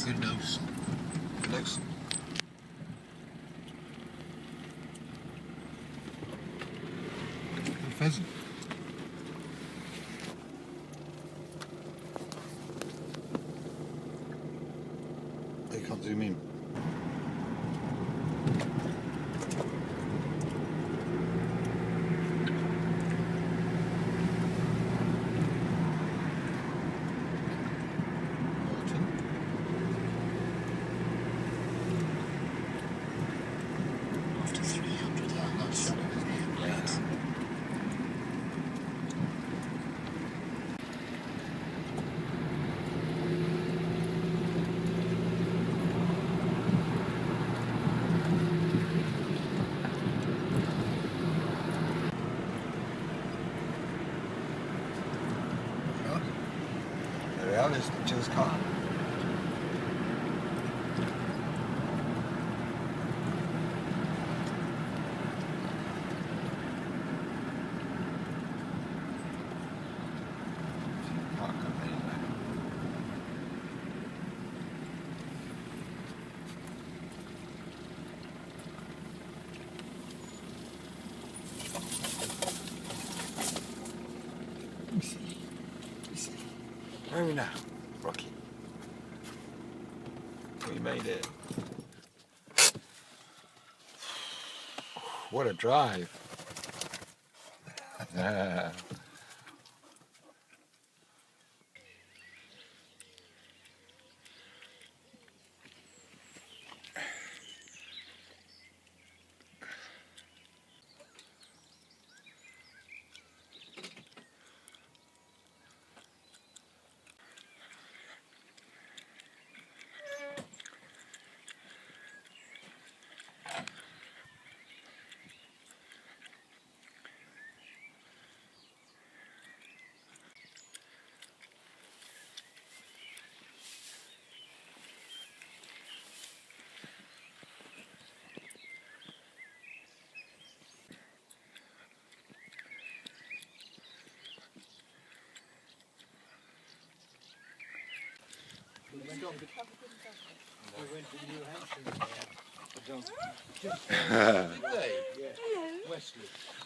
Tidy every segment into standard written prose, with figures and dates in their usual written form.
Good nose. Good nose. Good pheasant. They can't zoom in. After 300 yards, right. There we are, there's Jill's car. Can't go anywhere. Let me see. Let me see. Where are we now? Rocky. We made it. What a drive.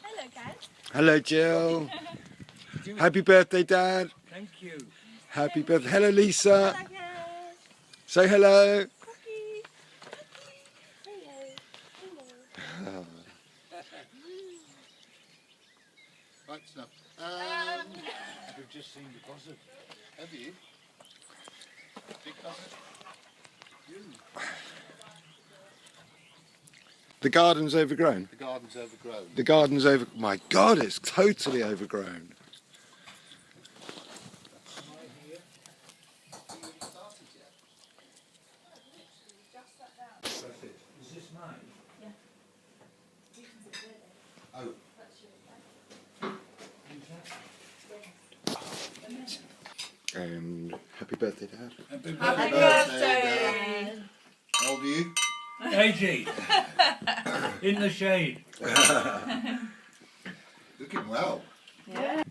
Hello, guys. Hello, Jill. Happy birthday, Dad. Thank you. Happy birthday. Hello, Lisa. Hello, guys. Say hello. Cookie. Hello. Hello. Right stuff. We've just seen the buzzard. Have you? Big buzzard? The garden's overgrown. The garden's overgrown. The garden's over. My God, it's totally overgrown. Is this mine? Oh. And happy birthday, Dad. Happy Happy birthday. birthday. How old are you? 80. In the shade. Looking well. Yeah.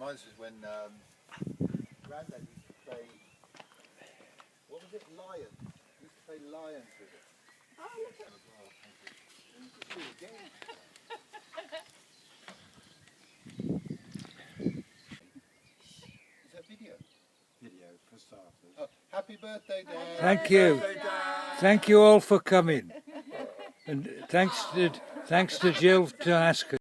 reminds us when Grandad used to play, what was it, Lion? He used to play Lions with it. Oh, look at Do it again. Is that video? Video for starters. Oh, happy birthday, Dad. Thank you. Thank you all for coming. And thanks to Jill to ask us.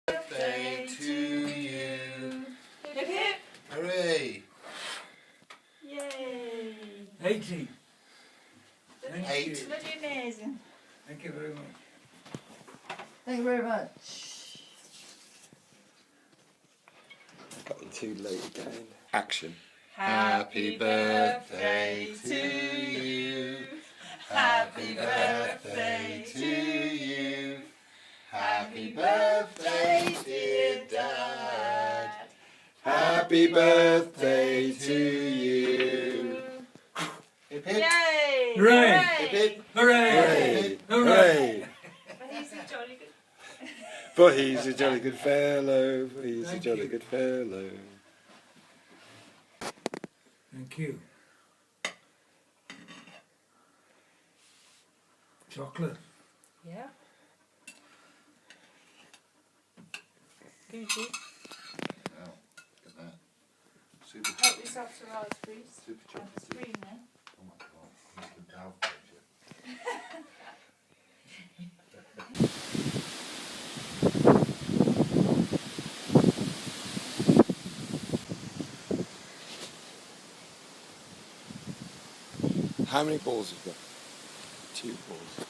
Birthday to you. Hip hip. Hooray. Yay. 80. Thank 8. you. Bloody amazing. Thank you very much. Thank you very much. Got in too late again. Action. Happy birthday to you. Happy birthday to you. Happy birthday, dear Dad. Happy birthday to you. Hip hip. Yay. Hooray. Hip hip. Hooray! Hooray! Hooray! But he's a jolly good. But he's a jolly good fellow. He's a Thank jolly you. good fellow. Thank you. Chocolate. Yeah. Gucci. Oh, look at that. Super Help chocolate. yourself to raspberries. Super On the chocolate. screen there. Oh my god. Mr. Dove picture. How many balls have you got? 2 balls.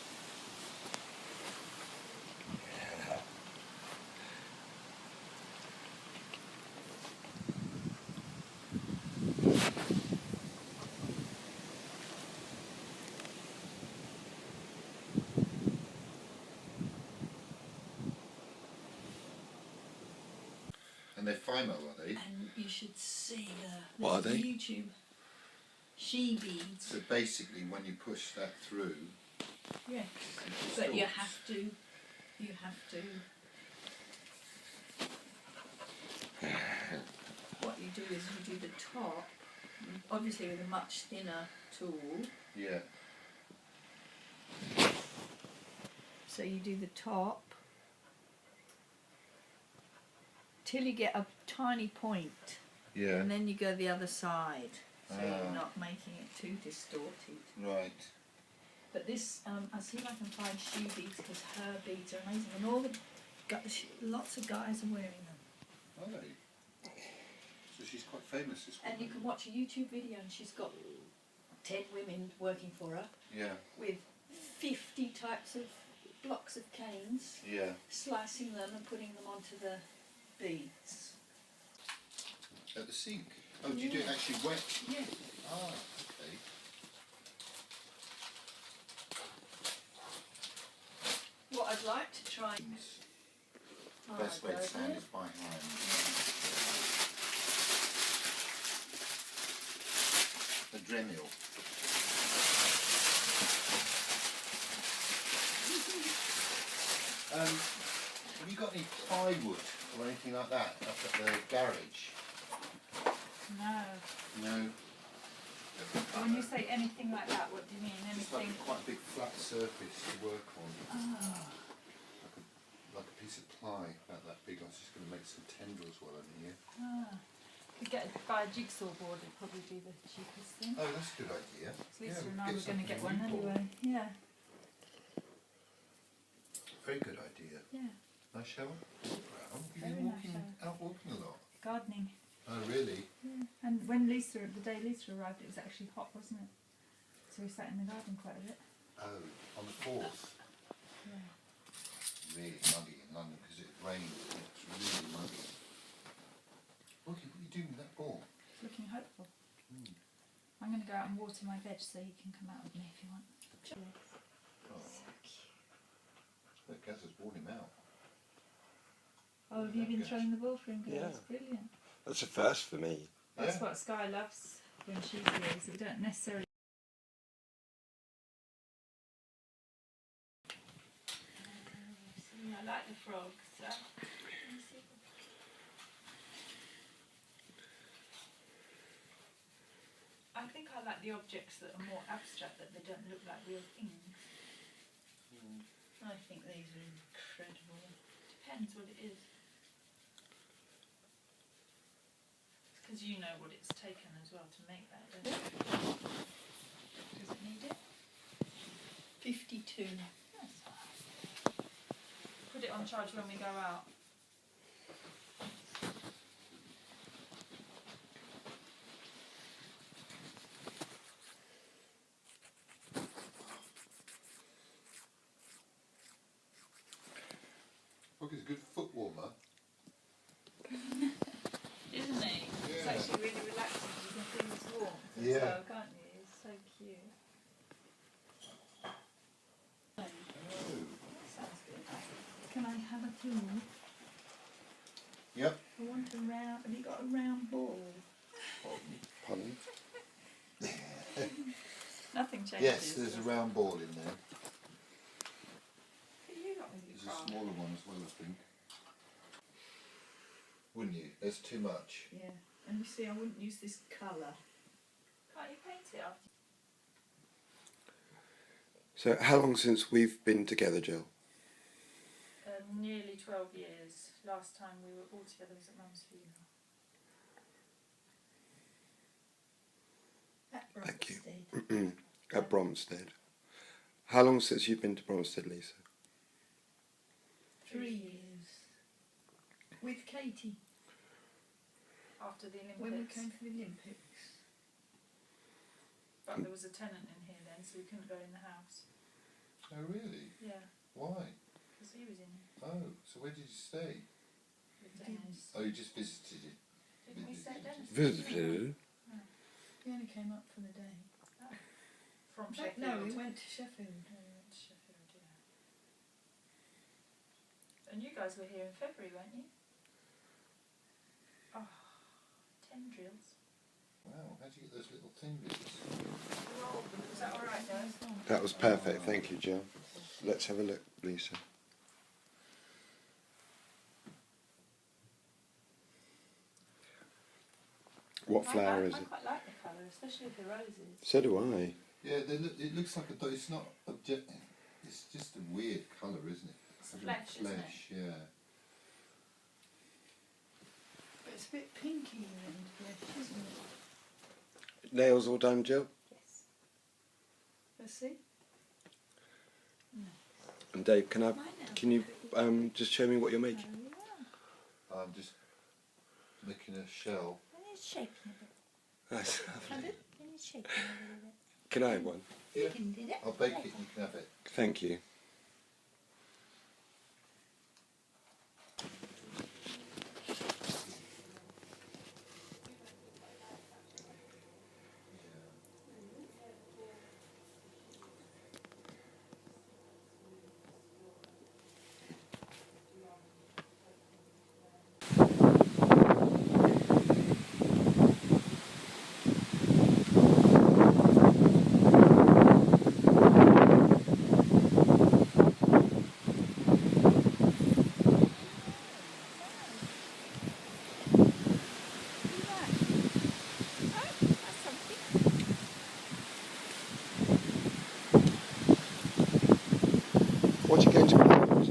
And they're FIMO, are they? And you should see What are they? YouTube she beads. So basically, when you push that through, Yes. it But you distorts. have to. What you do is you do the top, obviously with a much thinner tool. Yeah. So you do the top till you get a tiny point, Yeah. and then you go the other side. So Ah. you're not making it too distorted. Right. But this, I'll see if I can find she beads because her beads are amazing, and all the guys, lots of guys are wearing them. Are they? So she's quite famous, this woman. And you can watch a YouTube video, and she's got 10 women working for her Yeah. with 50 types of blocks of canes, Yeah. slicing them and putting them onto the beads. At the sink. Oh, do you do it Yeah. actually wet? Yeah. Ah, okay. What I'd like to try. The best way to sand is by hand. A Dremel. Have you got any plywood or anything like that up at the garage? No. No. When you say anything like that, what do you mean? It's like Anything? quite a big flat surface to work on. Oh. Like a piece of ply about that big. I was just going to make some tendrils while I'm here. Ah. You get buy a jigsaw board, it'd probably be the cheapest thing. Oh, that's a good idea. Lisa Yeah, and I were going to something get one new for. anyway. Yeah. very good idea. Yeah, Nice shower. Wow. You've Very been nice walking, shower. out walking a lot. gardening. Oh, really? Yeah. And when the day Lisa arrived, it was actually hot, wasn't it? So we sat in the garden quite a bit. Oh, on the 4th. Yeah. Really muggy in London because it rained. It's really muggy. Look, what are you doing with that ball? It's looking hopeful. I'm going to go out and water my veg so he can come out with me if you want. Oh, Gaz has worn him out. Oh, have you been Okay. throwing the ball for him, guys? Yeah. Brilliant. That's a first for me. That's Yeah. what Sky loves when she's here, is that we don't necessarily. I like the frogs. I think I like the objects that are more abstract, that they don't look like real things. I think these are incredible. Depends what it is. It's because you know what it's taken as well to make that, don't you? Does it need it? 52. Yes. Put it on charge when we go out. Look, it's a good foot warmer. Isn't he? It's Yeah. actually really relaxing. You can feel his warmth as Yeah. well, can't you? It's so cute. Oh. That sounds good. Can I have a clue? Yep. I want a round. Have you got a round ball? Pardon? Nothing changes. Yes, there's a round ball in there. You got with your There's a craft. smaller one as well, I think. Wouldn't you? There's too much. Yeah. And you see, I wouldn't use this colour. Can't you paint it after? So, how long since we've been together, Jill? Nearly 12 years. Last time we were all together was at Mum's funeral. At Thank you. Bromstead. At Bromstead. How long since you've been to Bromstead, Lisa? 3 years. With Katie, After the Olympics. when we came for the Olympics. But there was a tenant in here then, so we couldn't go in the house. Oh, really? Yeah, Why? because he was in Oh, so where did you stay? with Dennis. Oh, you just visited it. Didn't we stay at Dennis? Visited. He only came up for the day. From No, Sheffield. we went to Sheffield. No, we went to Sheffield, yeah. And you guys were here in February, weren't you? Oh, tendrils. Wow, how'd you get those little tendrils? Was that alright, guys? That was perfect. Thank you, Jill. Let's have a look, Lisa. What flower is I it? quite like the colour, especially of the roses. So do I. Yeah, it looks like a. It's not object. It's just a weird colour, isn't it? It's Like flesh, isn't it? flesh, yeah. But it's a bit pinky and flesh, isn't it? Nails all done, Jill? Yes. Let's see. And Dave, can Mine now. you just show me what you're making? I'm just making a shell. It's shaking a bit. That's lovely. It's shaking a little bit. Can I have one? Yeah. You can do that. I'll bake it and you can have it. Thank you. What are you going to plant?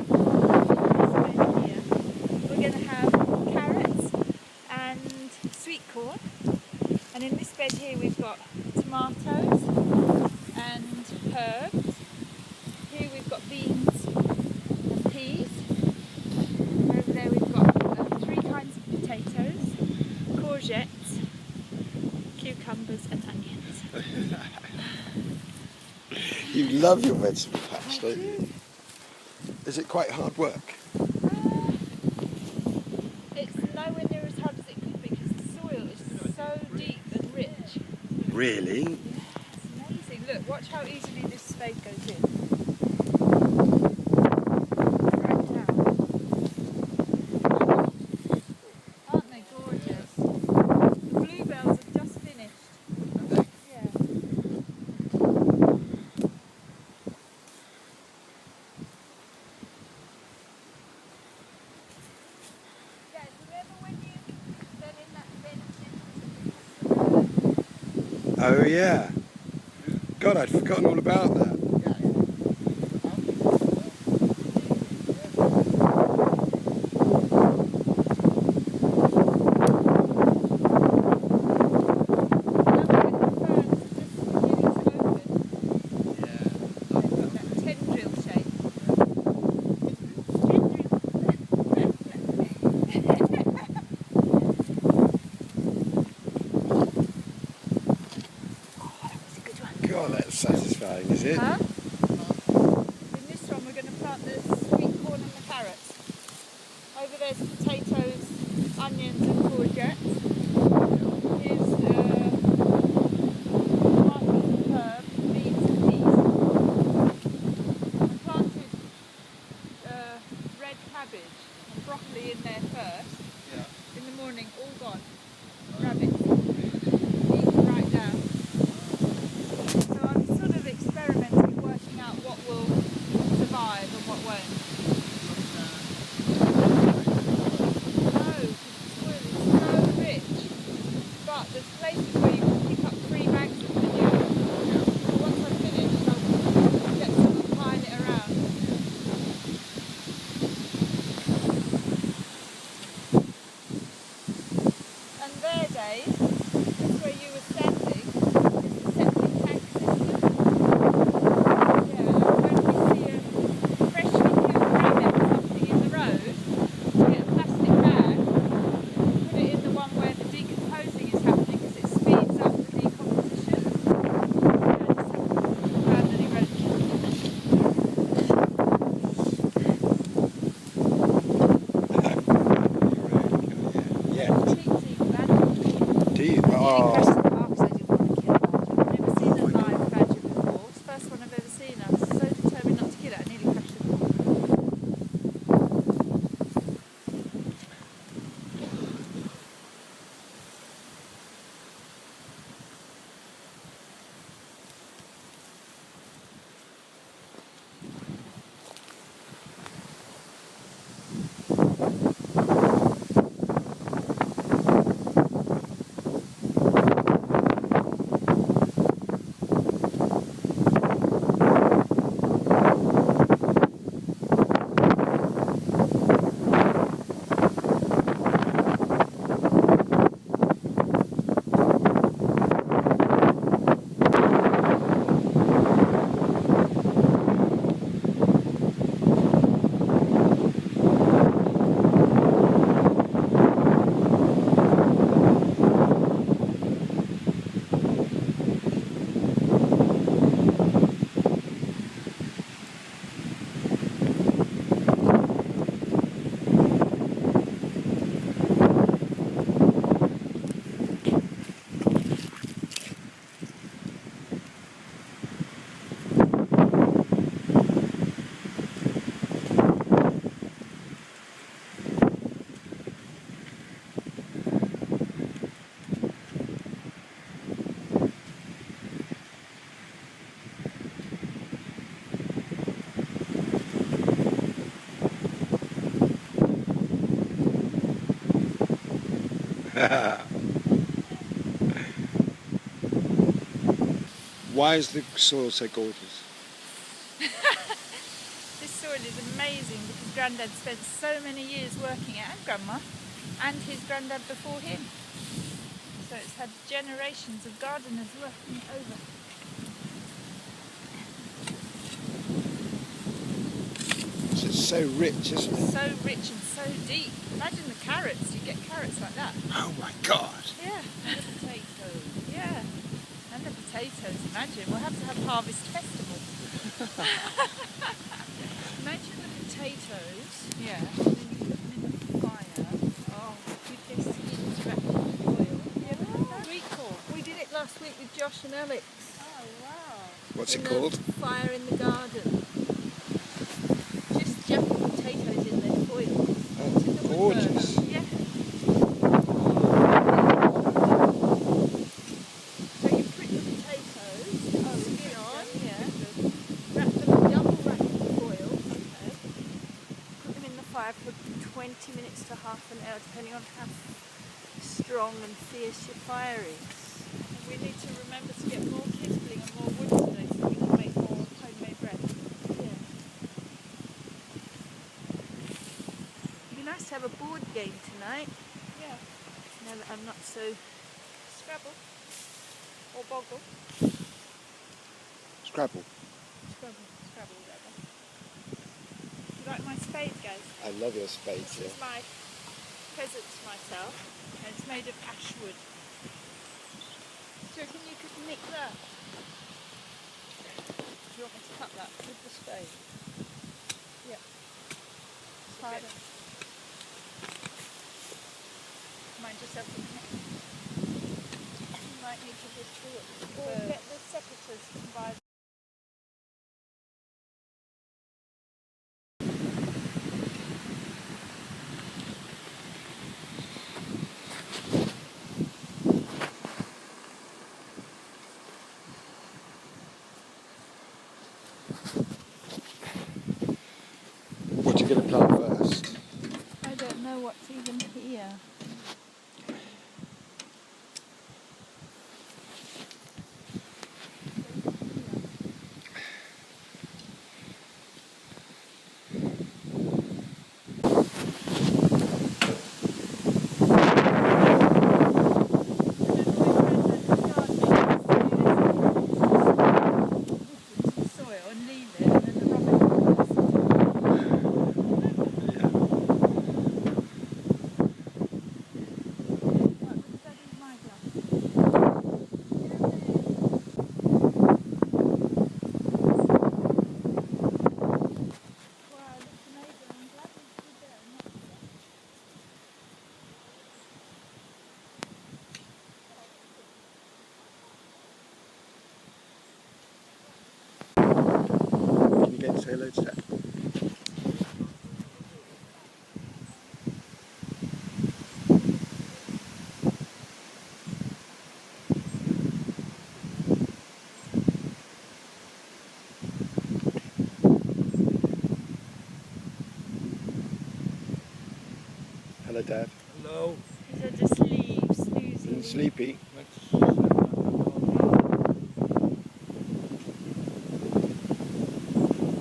We're going to have carrots and sweet corn, and in this bed here we've got tomatoes and herbs. Here we've got beans and You love your vegetable patch, don't you? Is it quite hard work? It's nowhere near as hard as it could be because the soil is so deep and rich. Really? It's amazing. Look, watch how easily this spade goes in. Right down. Aren't they gorgeous? The bluebells have just finished. Yeah. Dad, remember when you fell in that bend? Oh yeah. God, I'd forgotten all about that. God, that's satisfying, is it? Huh? In this one we're going to plant the sweet corn and the carrots. Over there's potatoes, onions and courgettes. Here's tomatoes, herbs, beans and peas. I planted red cabbage and broccoli in there first. In the morning, all gone. Rabbits. Eaten right down. So I'm sort of experimenting, working out what will survive and what won't. No, because the soil is so rich. But there's places where you can pick up 3 bags of manure. So once I've finished, I'll get some and pile it around. And there, Dave, that's where you were standing, is the septic tank system. Yeah, and when we see a freshly killed rabbit or something in the road, we get a plastic bag, put it in the one where the decomposing is happening because it speeds up the decomposition. Yeah, just around any road. Yeah. Cheating badger. Do you? Nearly Oh. crashed the car because I didn't want to kill a badger. I've never seen a live badger before. It's the first one I've ever seen. I was so determined not to kill it, I nearly crashed the car. Why is the soil so gorgeous? This soil is amazing because Grandad spent so many years working it, and Grandma, and his granddad before him. So it's had generations of gardeners working it over. It's so rich, isn't it? So rich and so deep. Imagine the carrots, you get carrots like that. Oh my God. Yeah. And the potatoes. Yeah. And the potatoes, imagine. We'll have to have Harvest Festival. Imagine the potatoes, Yeah. and then you put them in the fire. Oh, with their skins wrapped in foil. Sweet corn. We did it last week with Josh and Alex. Oh wow. What's in it called? The fire in the garden. Just jumping potatoes in their foil. Oh, gorgeous. Yeah. So you put the potatoes, skin on, wrap them in double wrap in foil. Okay. Put them in the fire for 20 minutes to half an hour, depending on how strong and fierce your fire is. And we need to remember to get more kindling and more wood today so we can make more homemade bread. Yeah. It'd be nice to have a board game tonight. Yeah. Now that I'm not so. Scrabble. Or boggle. Scrabble. Scrabble, whatever. You like my spade, guys? I love your spades, This is my present to myself, and it's made of ash wood. Do you reckon you could nick that? Do you want me to cut that with the spade? Yeah. It's harder. Mind yourself in the neck. You might need to just do it. Or get the secateurs to buy. What are you going to plant first? I don't know what's even here. Soil and leave it, and then the rubbish. Can you get to say hello to Dad? Hello, Dad. Hello. These are just leaves, snoozing. Feeling sleepy?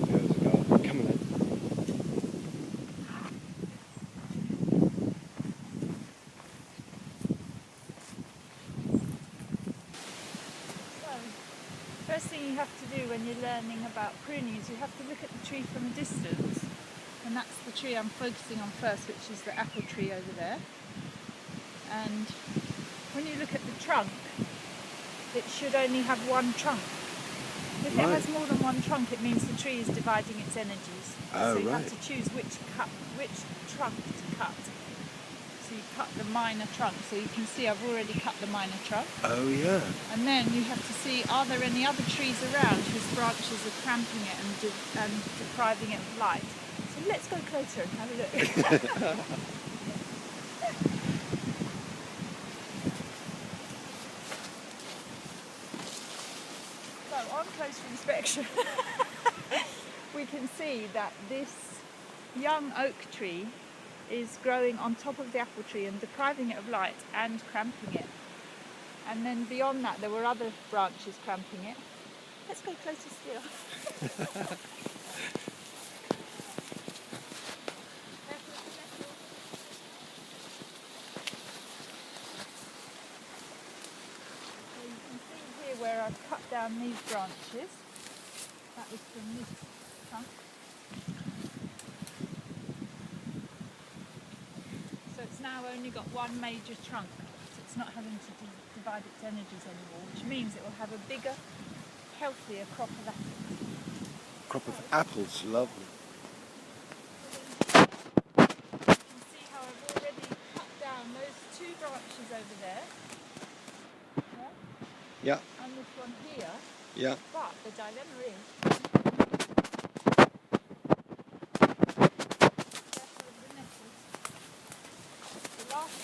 There's a garden. Come on then. So, first thing you have to do when you're learning about pruning is you have to look at the tree from a distance. And that's the tree I'm focusing on first, which is the apple tree over there. And when you look at the trunk, it should only have one trunk. If it Right. has more than one trunk, it means the tree is dividing its energies. Oh, so you right. have to choose which trunk to cut. So you cut the minor trunk. So you can see I've already cut the minor trunk. Oh, yeah. And then you have to see, are there any other trees around whose branches are cramping it and depriving it of light? So let's go closer and have a look. So on closer inspection, we can see that this young oak tree is growing on top of the apple tree and depriving it of light and cramping it. And then beyond that there were other branches cramping it. Let's go closer still. So you can see here where I've cut down these branches. That was from this trunk. So it's now only got one major trunk. So it's not having to divide its energies anymore, which means it will have a bigger, healthier crop of apples. crop of apples. Lovely. You can see how I've already cut down those 2 branches over there. Yeah, And this one here. yeah. But the dilemma is the last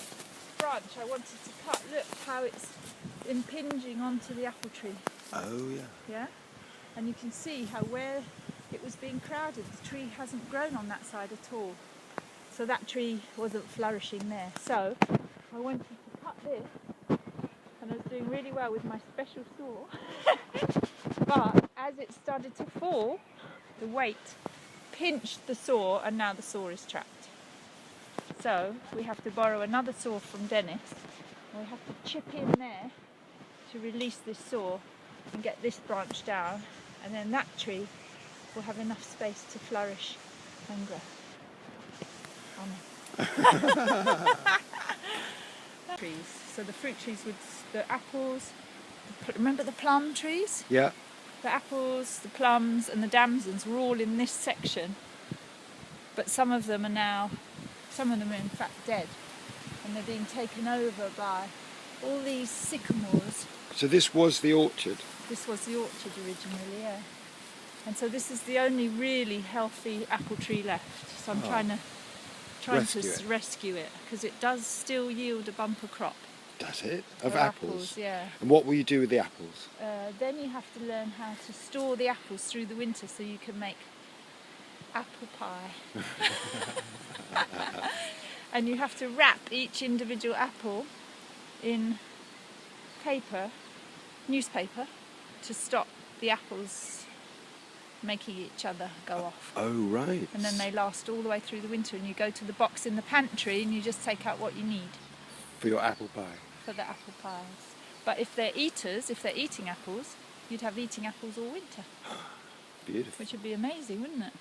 branch I wanted to cut, look how it's impinging onto the apple tree. Oh, yeah. Yeah? And you can see how where it was being crowded, the tree hasn't grown on that side at all. So that tree wasn't flourishing there. So I wanted to cut this, and I was doing really well with my special saw. But as it started to fall, the weight pinched the saw, and now the saw is trapped. So we have to borrow another saw from Dennis, and we have to chip in there to release this saw and get this branch down, and then that tree will have enough space to flourish and grow. Amen. Trees. So the fruit trees with the apples, remember the plum trees? Yeah. The apples, the plums and the damsons were all in this section, but some of them are in fact dead, and they're being taken over by all these sycamores. So this was the orchard. This was the orchard originally, yeah. And so this is the only really healthy apple tree left. So I'm trying to rescue it, because it does still yield a bumper crop. Does it? Of For apples? Yeah. And what will you do with the apples? Then you have to learn how to store the apples through the winter so you can make apple pie. And you have to wrap each individual apple in newspaper, to stop the apples making each other go off. Oh, right. And then they last all the way through the winter, and you go to the box in the pantry and you just take out what you need For your apple pie. for the apple pies. But if they're eating apples, you'd have eating apples all winter, Beautiful. which would be amazing, wouldn't it?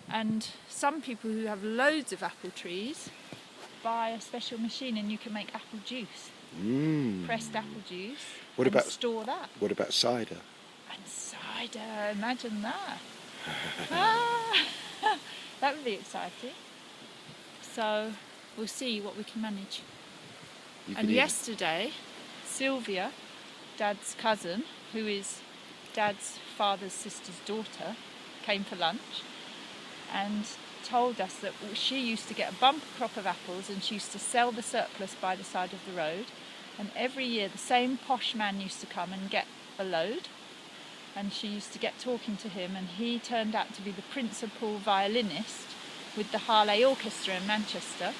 And some people who have loads of apple trees buy a special machine, and you can make apple juice, pressed apple juice, and store that. What about cider? And cider, imagine that. That would be exciting. So we'll see what we can manage. And yesterday, Sylvia, Dad's cousin, who is Dad's father's sister's daughter, came for lunch and told us that she used to get a bumper crop of apples, and she used to sell the surplus by the side of the road. And every year the same posh man used to come and get a load, and she used to get talking to him, and he turned out to be the principal violinist with the Harley Orchestra in Manchester.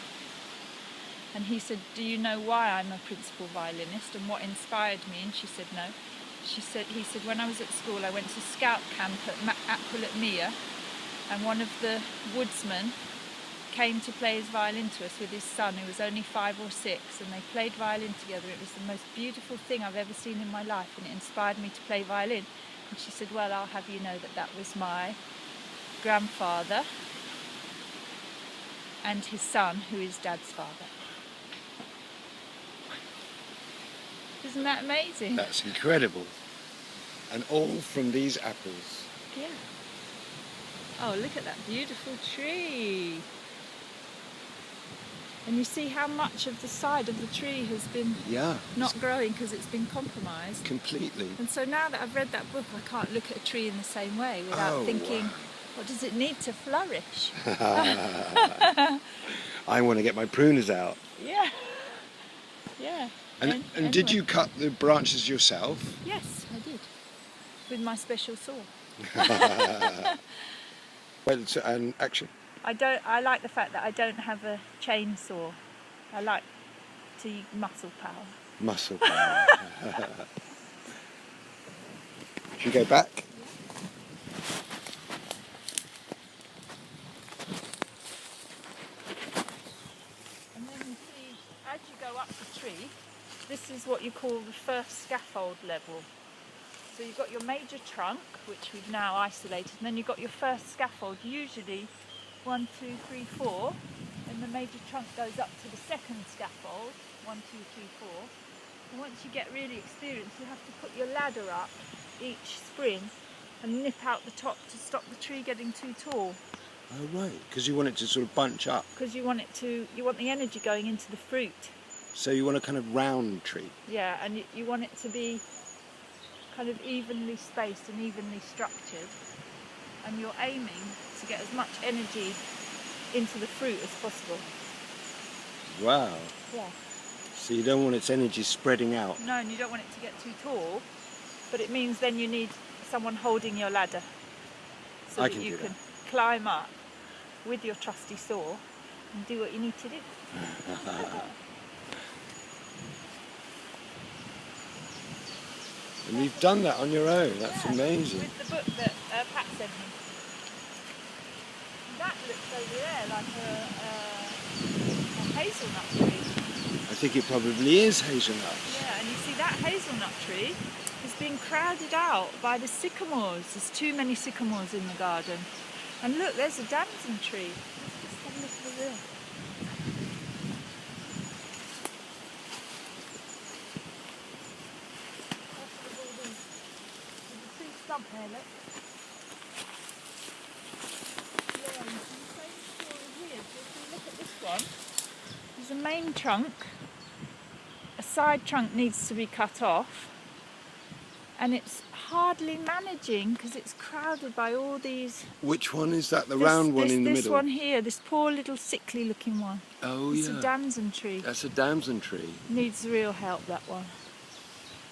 And he said, "Do you know why I'm a principal violinist and what inspired me?" And she said, "No." He said, "When I was at school, I went to scout camp at Pullet-Mia, and one of the woodsmen came to play his violin to us with his son, who was only 5 or 6, and they played violin together. It was the most beautiful thing I've ever seen in my life, and it inspired me to play violin." And she said, "Well, I'll have you know that was my grandfather and his son, who is Dad's father." Isn't that amazing? That's incredible. And all from these apples. Yeah. Oh, look at that beautiful tree. And you see how much of the side of the tree has been not growing because it's been compromised. Completely. And so now that I've read that book, I can't look at a tree in the same way without thinking, what does it need to flourish? I want to get my pruners out. Yeah. Yeah. And anyway. did you cut the branches yourself? Yes, I did. With my special saw. Well, and action. I like the fact that I don't have a chainsaw. I like to use muscle power. Muscle power. Should we go back? And then you see, as you go up the tree, this is what you call the first scaffold level. So you've got your major trunk, which we've now isolated, and then you've got your first scaffold, usually 1, 2, 3, 4, and the major trunk goes up to the second scaffold, 1, 2, 3, 4. And once you get really experienced, you have to put your ladder up each spring and nip out the top to stop the tree getting too tall. Oh right, because you want it to sort of bunch up. Because you want the energy going into the fruit. So you want a kind of round tree. Yeah, and you want it to be kind of evenly spaced and evenly structured. And you're aiming to get as much energy into the fruit as possible. Wow. Yeah. So you don't want its energy spreading out. No, and you don't want it to get too tall, but it means then you need someone holding your ladder so I that can you do can that. climb up with your trusty saw and do what you need to do. And you've done that on your own. That's Yeah, amazing. With the book that Pat sent me. That looks over there like a hazelnut tree. I think it probably is hazelnuts. Yeah, and you see that hazelnut tree is being crowded out by the sycamores. There's too many sycamores in the garden. And look, there's a damson tree. Let's just have a look over there. There's a tree stump there, look. Yeah, and the same story here. So if we look at this one, there's a main trunk. A side trunk needs to be cut off, and it's hardly managing because it's crowded by all these. Which one is that? The round one in the this middle? one here, this poor little sickly looking one. Oh It's yeah. a damson tree. That's a damson tree. Needs real help, that one.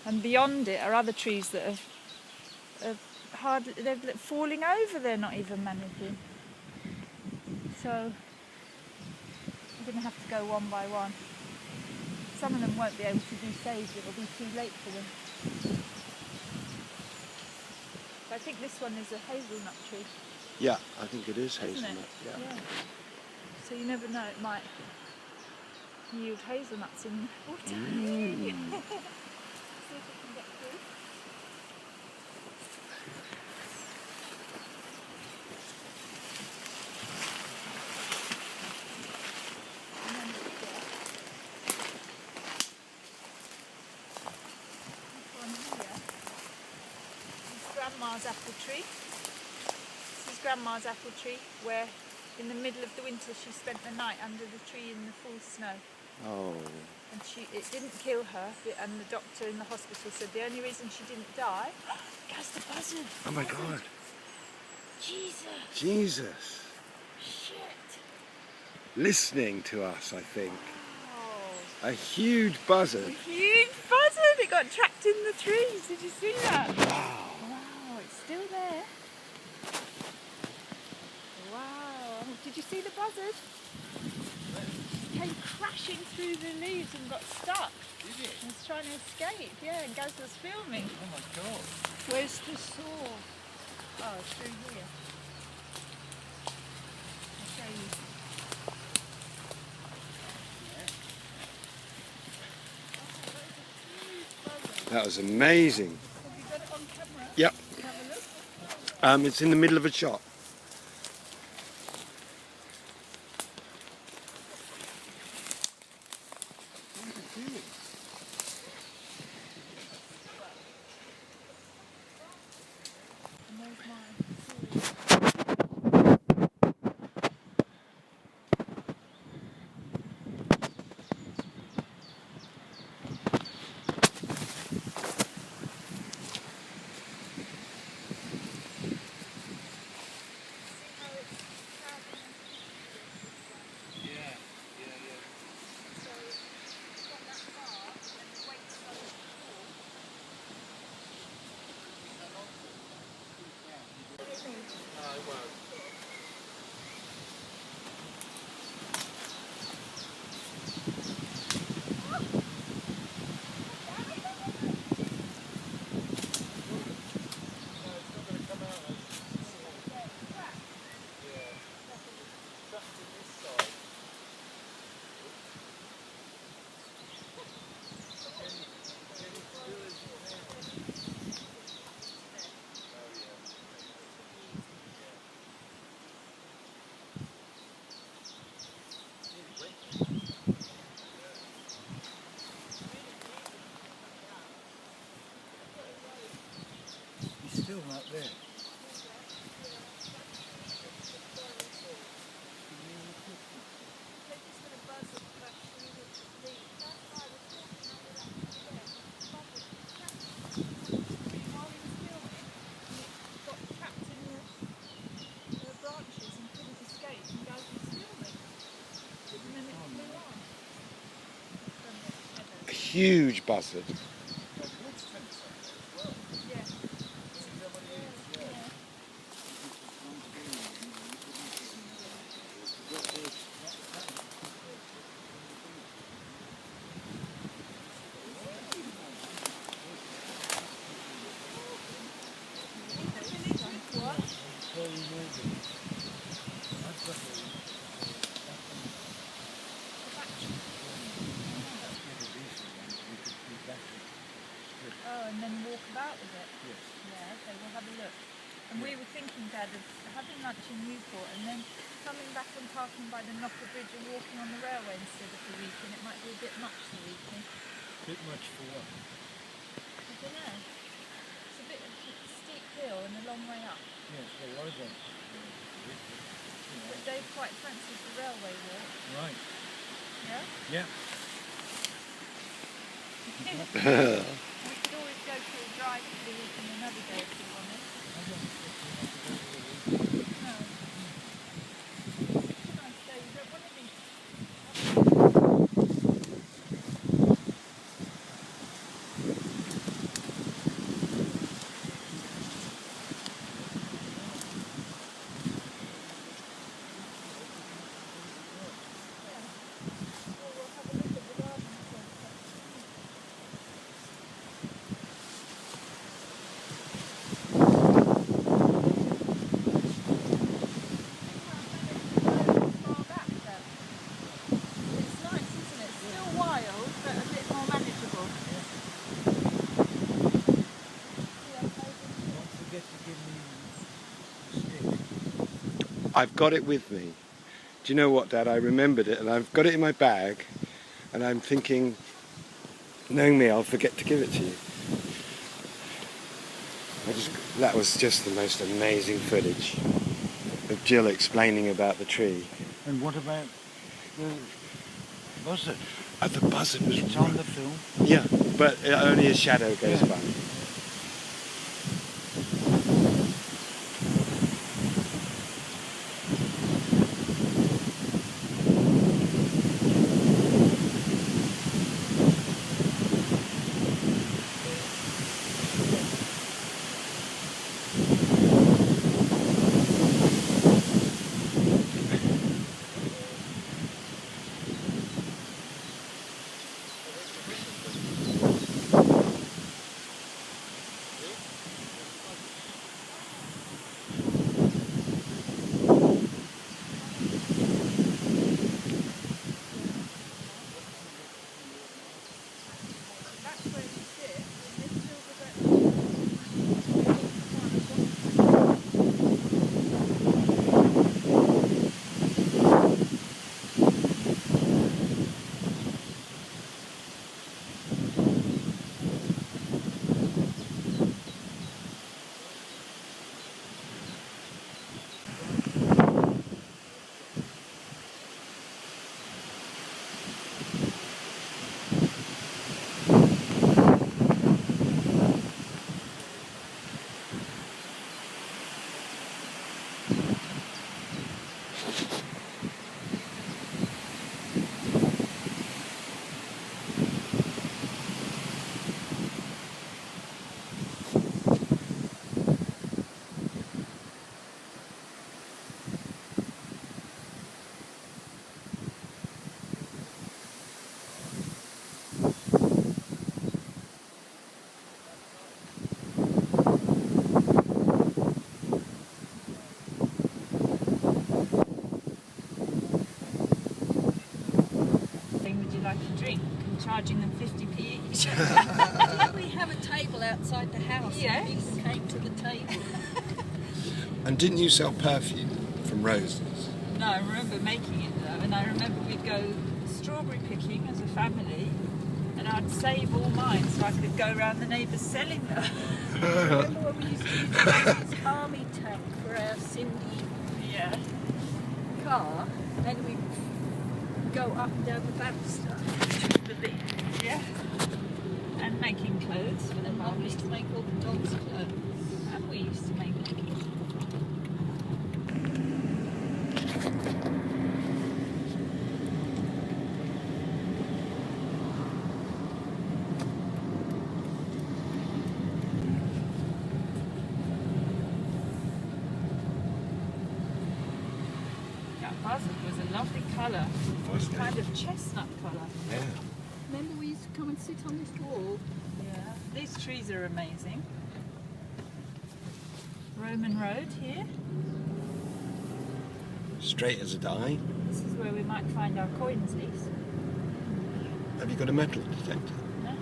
And beyond it are other trees that have hardly, they're falling over, they're not even managing. So we're going to have to go one by one. Some of them won't be able to be saved, it will be too late for them. I think this one is a hazelnut tree, Yeah, I think it is isn't hazelnut. it? Yeah. So you never know, it might yield hazelnuts in the water. See if we can get through. And then we'll get this one here. This is Grandma's apple tree. This is Grandma's apple tree where in the middle of the winter she spent the night under the tree in the full snow. Oh. And it didn't kill her, and the doctor in the hospital said the only reason she didn't die. Guys, the buzzard! Oh my God. Jesus! Jesus. Shit! Listening to us, I think. Oh, A huge buzzard. a huge buzzard! It got trapped in the trees. Did you see that? Wow. Wow, it's still there. Wow! Did you see the buzzard? It came crashing through the leaves and got stuck. Did it? It was trying to escape, yeah, and Gaz was filming. Oh my God. Where's the saw? Oh, it's through here. I'll show you. That was amazing. Have you got it on camera? Yep. Have a look. It's in the middle of a shot. And there's mine. He's still not there. huge buzzard. Oh, and then walk about with it? Yes. Yeah, okay, we'll have a look. And we were thinking, Dad, of having lunch in Newport and then coming back and parking by the Knocker Bridge and walking on the railway instead of the weekend. It might be a bit much the weekend. Bit much for what? I don't know. It's a bit of a steep hill and a long way up. Yes, there was a. But Dave quite fancies the railway walk. Right. Yeah? Yeah. We could always go for a drive for the weekend another day if you wanted. No. It's a nice day. We don't want to be. I've got it with me. Do you know what, Dad? I remembered it and I've got it in my bag and I'm thinking, knowing me, I'll forget to give it to you. That was just the most amazing footage of Jill explaining about the tree. And what about the buzzard? The buzzard was It's on the film. Yeah, but only a shadow goes by. Charging them 50p each. We have a table outside the house. Yes. And people came to the table. And didn't you sell perfume from roses? No, I remember making it though, and I remember we'd go strawberry picking as a family, and I'd save all mine so I could go around the neighbours selling them. Remember when we used to use the army tank for our Cindy Yeah. car, and we'd go up and down the banister. Yeah. And making clothes for the And Mum mum. used to make all the dogs' clothes. And we used to make that buzzard was a lovely colour. Wasn't it? Kind of chestnut colour. Yeah. Remember we used to come and sit on this wall? Yeah. These trees are amazing. Roman Road here. Straight as a die. This is where we might find our coins, Lise. Have you got a metal detector? No?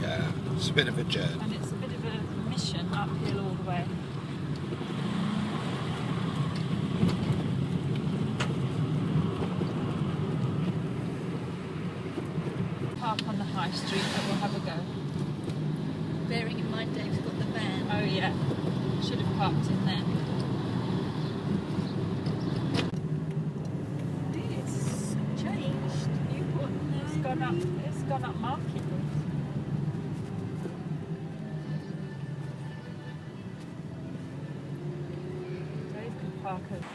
Yeah. It's a bit of a journey. And it's a bit of a mission uphill all the way. Park on the high street and we'll have a go. Bearing in mind Dave's got the van. Oh yeah, should have parked in there. It's changed. You put It's gone up markedly. Dave can park over.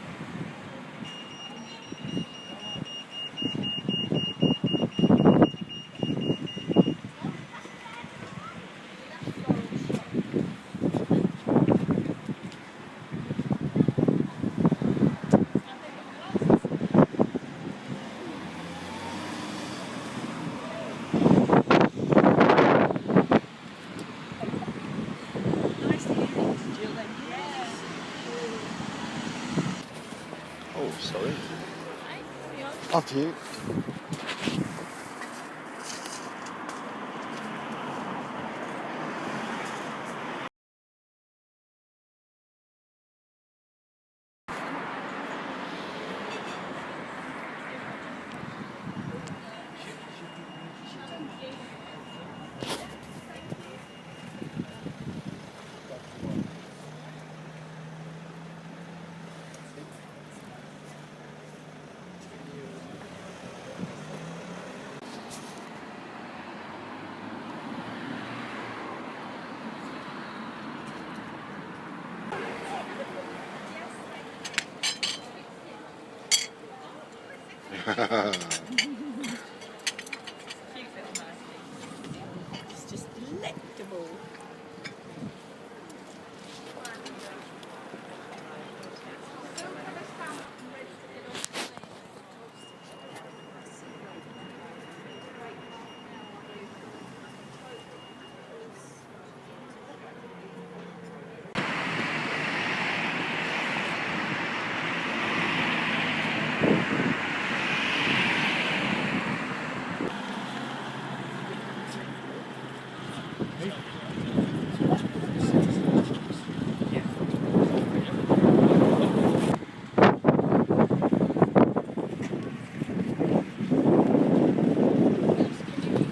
nice earrings, Jill. Yes. Oh, sorry. After you. It's just delectable.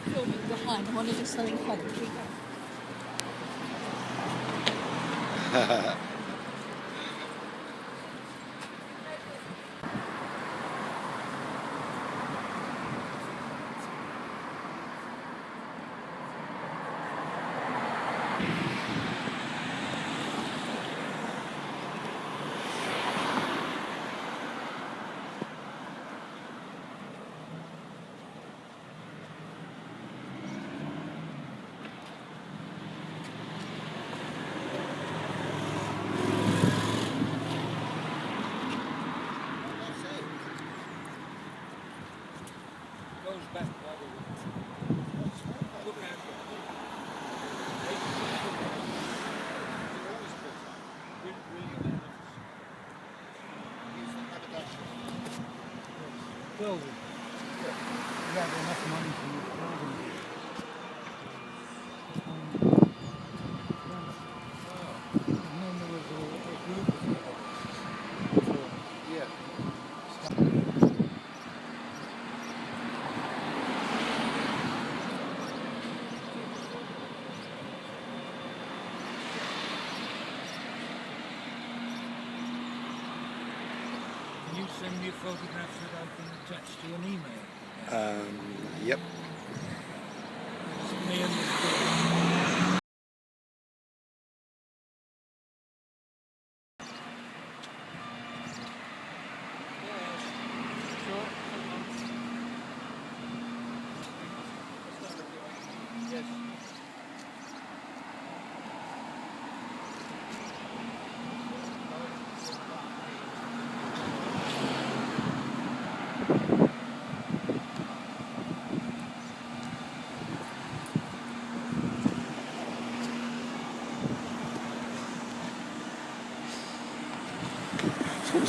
Filming behind. I want to do something funny. Goes back Look at building. You have enough money for building. And then there was a group of Yeah. Can you send me photographs that I can attach to an email? Yep. It's me and this girl. Yes.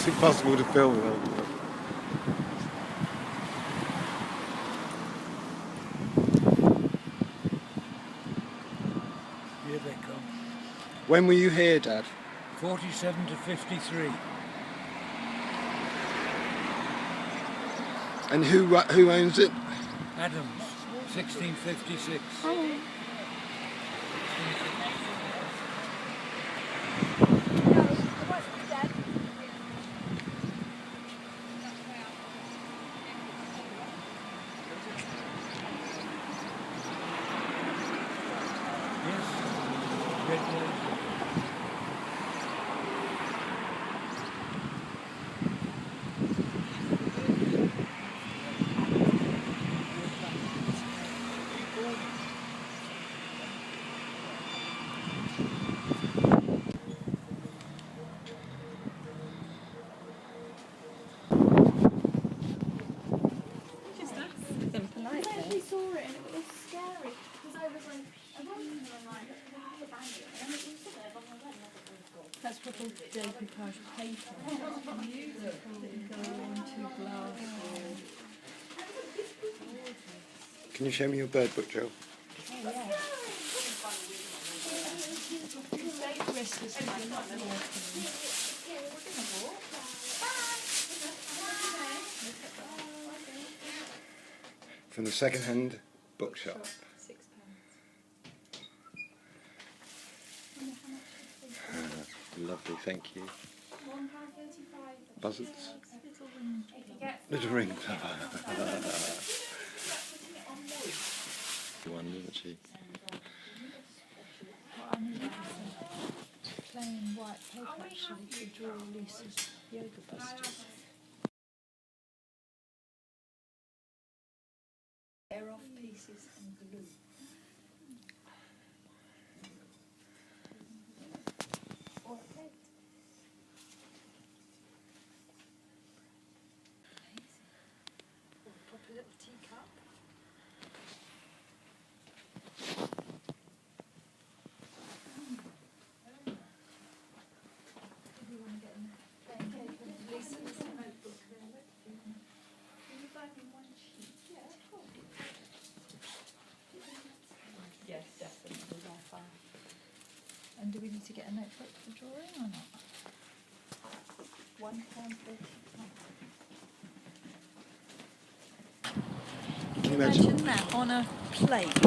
It's impossible to film them. Here they come. When were you here, Dad? 47 to 53. And who owns it? Adams, 1656. Yes, red light. We saw it and it was scary because I was like, That's what the decoupage paper. Beautiful. Go into glass. Can you show me your bird book, Joe? From the second-hand bookshop. Lovely, thank you. Buzzards? Little ring. One, isn't she? Plain white paper actually to draw Lisa's yoga postures. Tear off pieces and glue. Pop a little teacup. Yes, definitely. By far. And do we need to get a notebook for drawing or not? Can you imagine? Imagine that on a plate.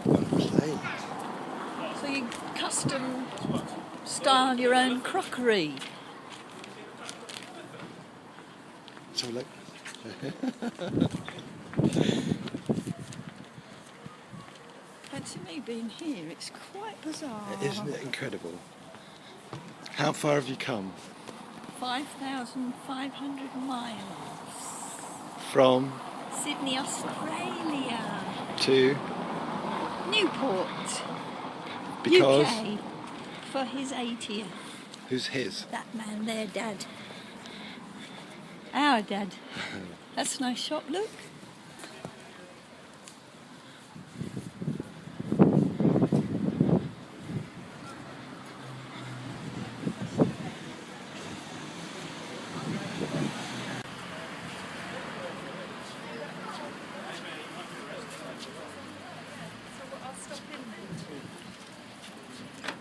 On a plate. So you custom style your own crockery. So look. Fancy me being here, it's quite bizarre. Isn't it incredible? How far have you come? 5,500 miles. From Sydney, Australia. to Newport, because UK, for his 80th. who's his? That man there, Dad. Our Dad. That's a nice shop, look.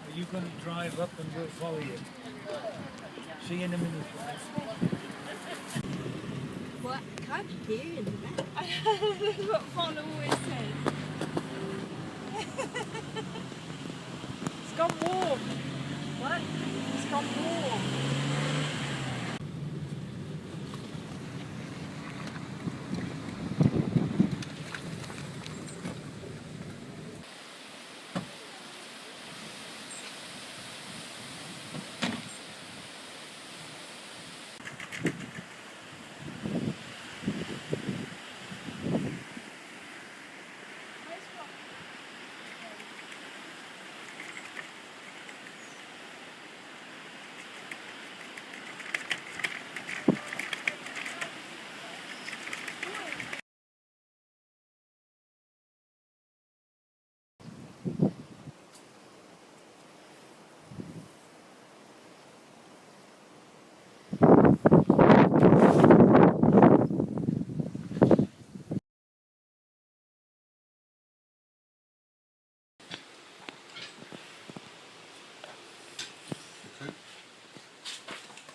Are you going to drive up and we'll follow you? See you in a minute. What? Can't hear in the back. That's what Fawn always says. It's gone warm. What? It's gone warm.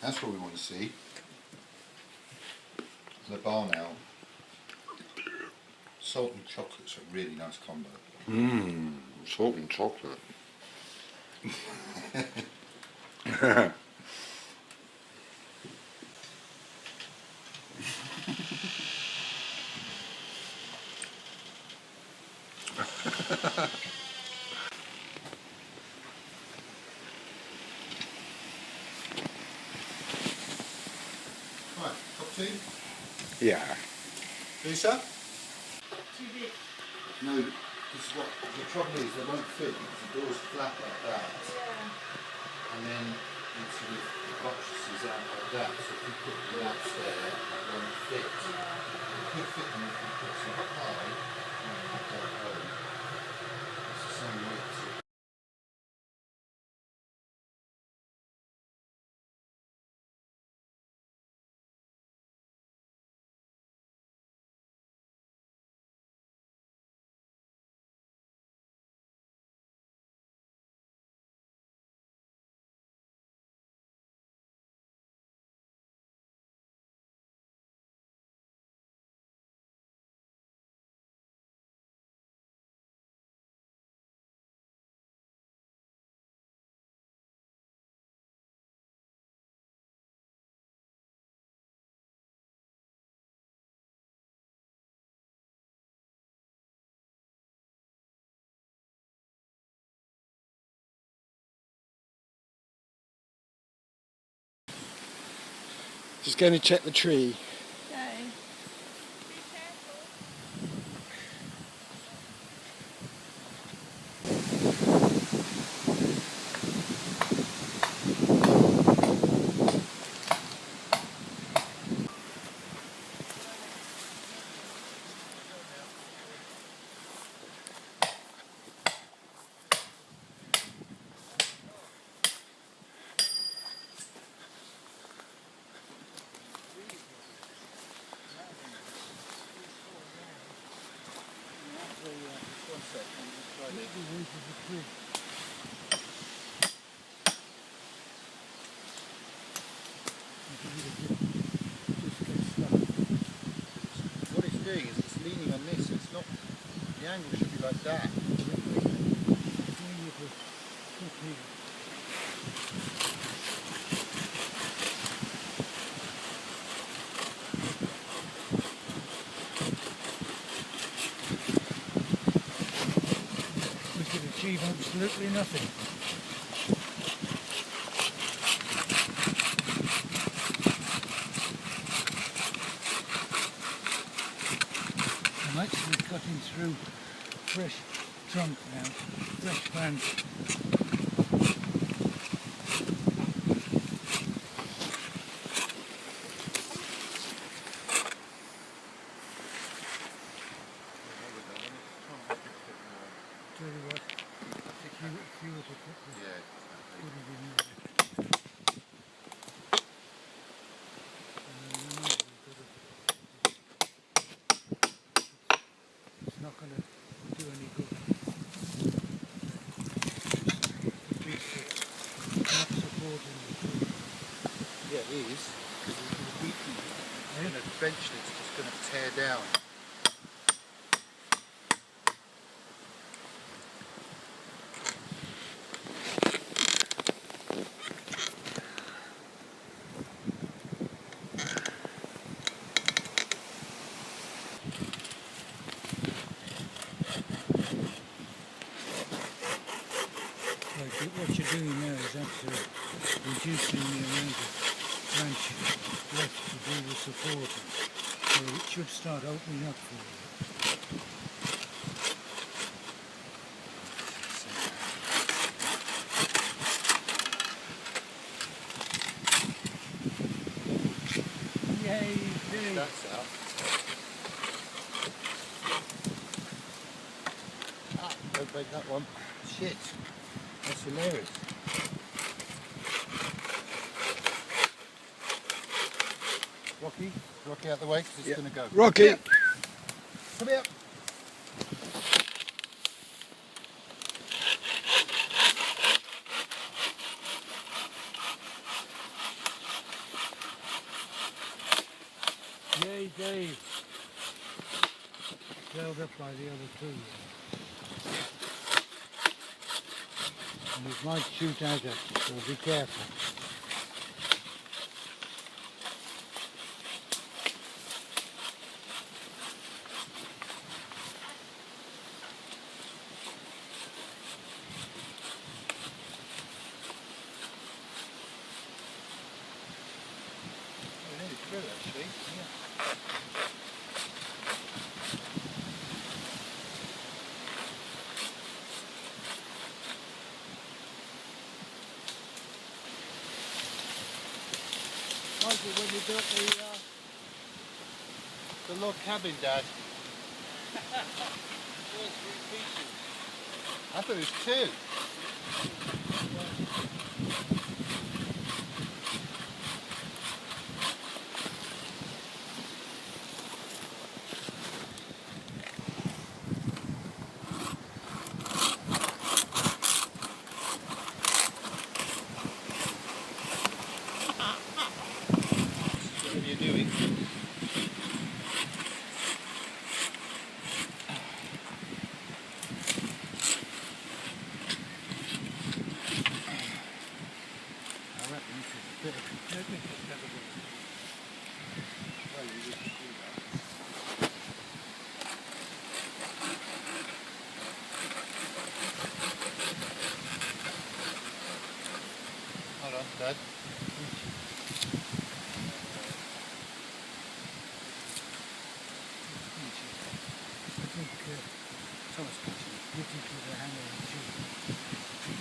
That's what we want to see. The bar now. Salt and chocolate's a really nice combo. Salt and chocolate. Right, top two. Yeah. Lisa? No, this is what the trouble is, they won't fit because the door's flat like that. And then it sort of the buttresses out like that, so if you put the lamps there, it won't fit. It could fit them if you put some high, I don't know. It's the same width. Just going to check the tree. Okay. What it's doing is it's leaning on this, it's not, the angle should be like that. We could achieve absolutely nothing. I'm actually cutting through fresh trunk now, fresh branch. Tell you what, if you were to put the Yeah. wood in there. It's not going to do any good. It beats it. Not supporting the tree. Yeah, it is, because it's going to weaken it. And eventually it's just going to tear down. Like what you're doing now is actually reducing the amount of branch left to do the supporting. So it should start opening up for you. Yay, Billy! That's out. Ah, don't break that one. Shit. That's hilarious. Rocky out the way because it's going to go. Rocky! Come here. Dave. Held up by the other two. And it might shoot out at you, so be careful. Through actually. Michael, when you built the log cabin, Dad? I thought it was two. What are you doing? I reckon this is a bit of well, you just do that. Hold on, Dad. I think Thomas getting to the hang of the tube.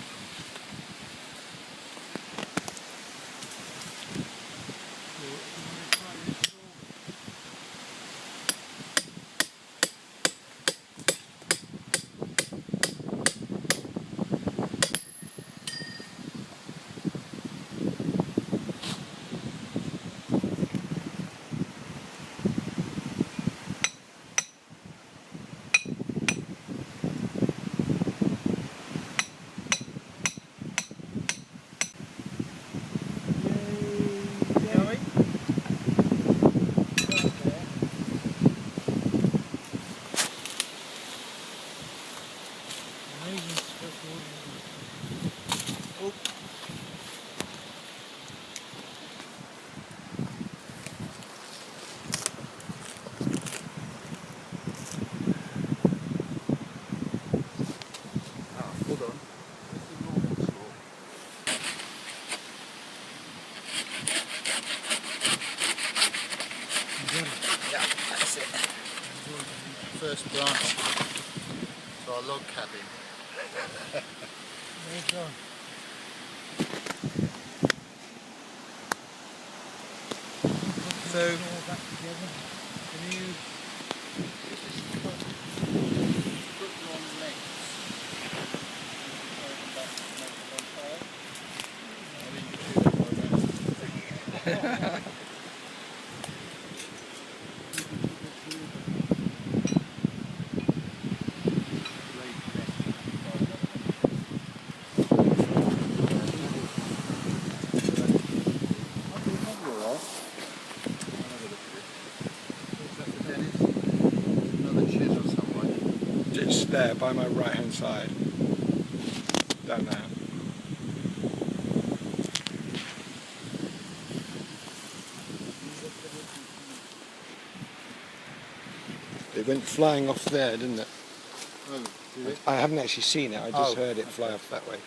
Amazing stuff all over. Hold on. Yeah, that's it. First branch to our log cabin. There you go. So, All back together. can you put long lengths? It's there by my right hand side. Down there. It went flying off there, didn't it? Oh, did it? I haven't actually seen it, I just Oh, heard it fly off that way.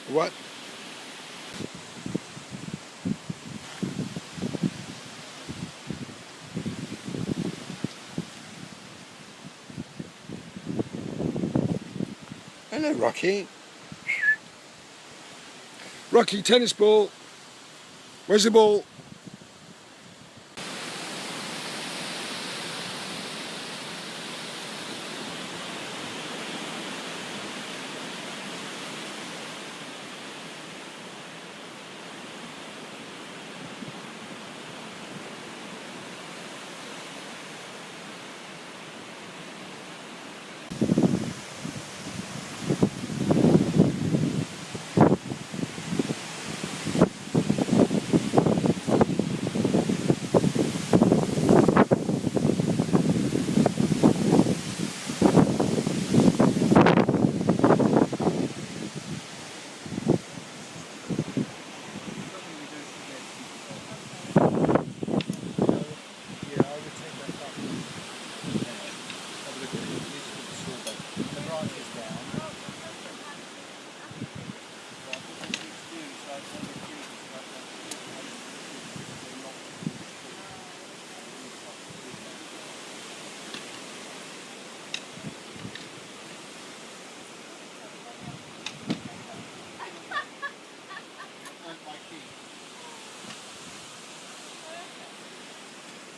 What? Hello, Rocky. Rocky, tennis ball. Where's the ball?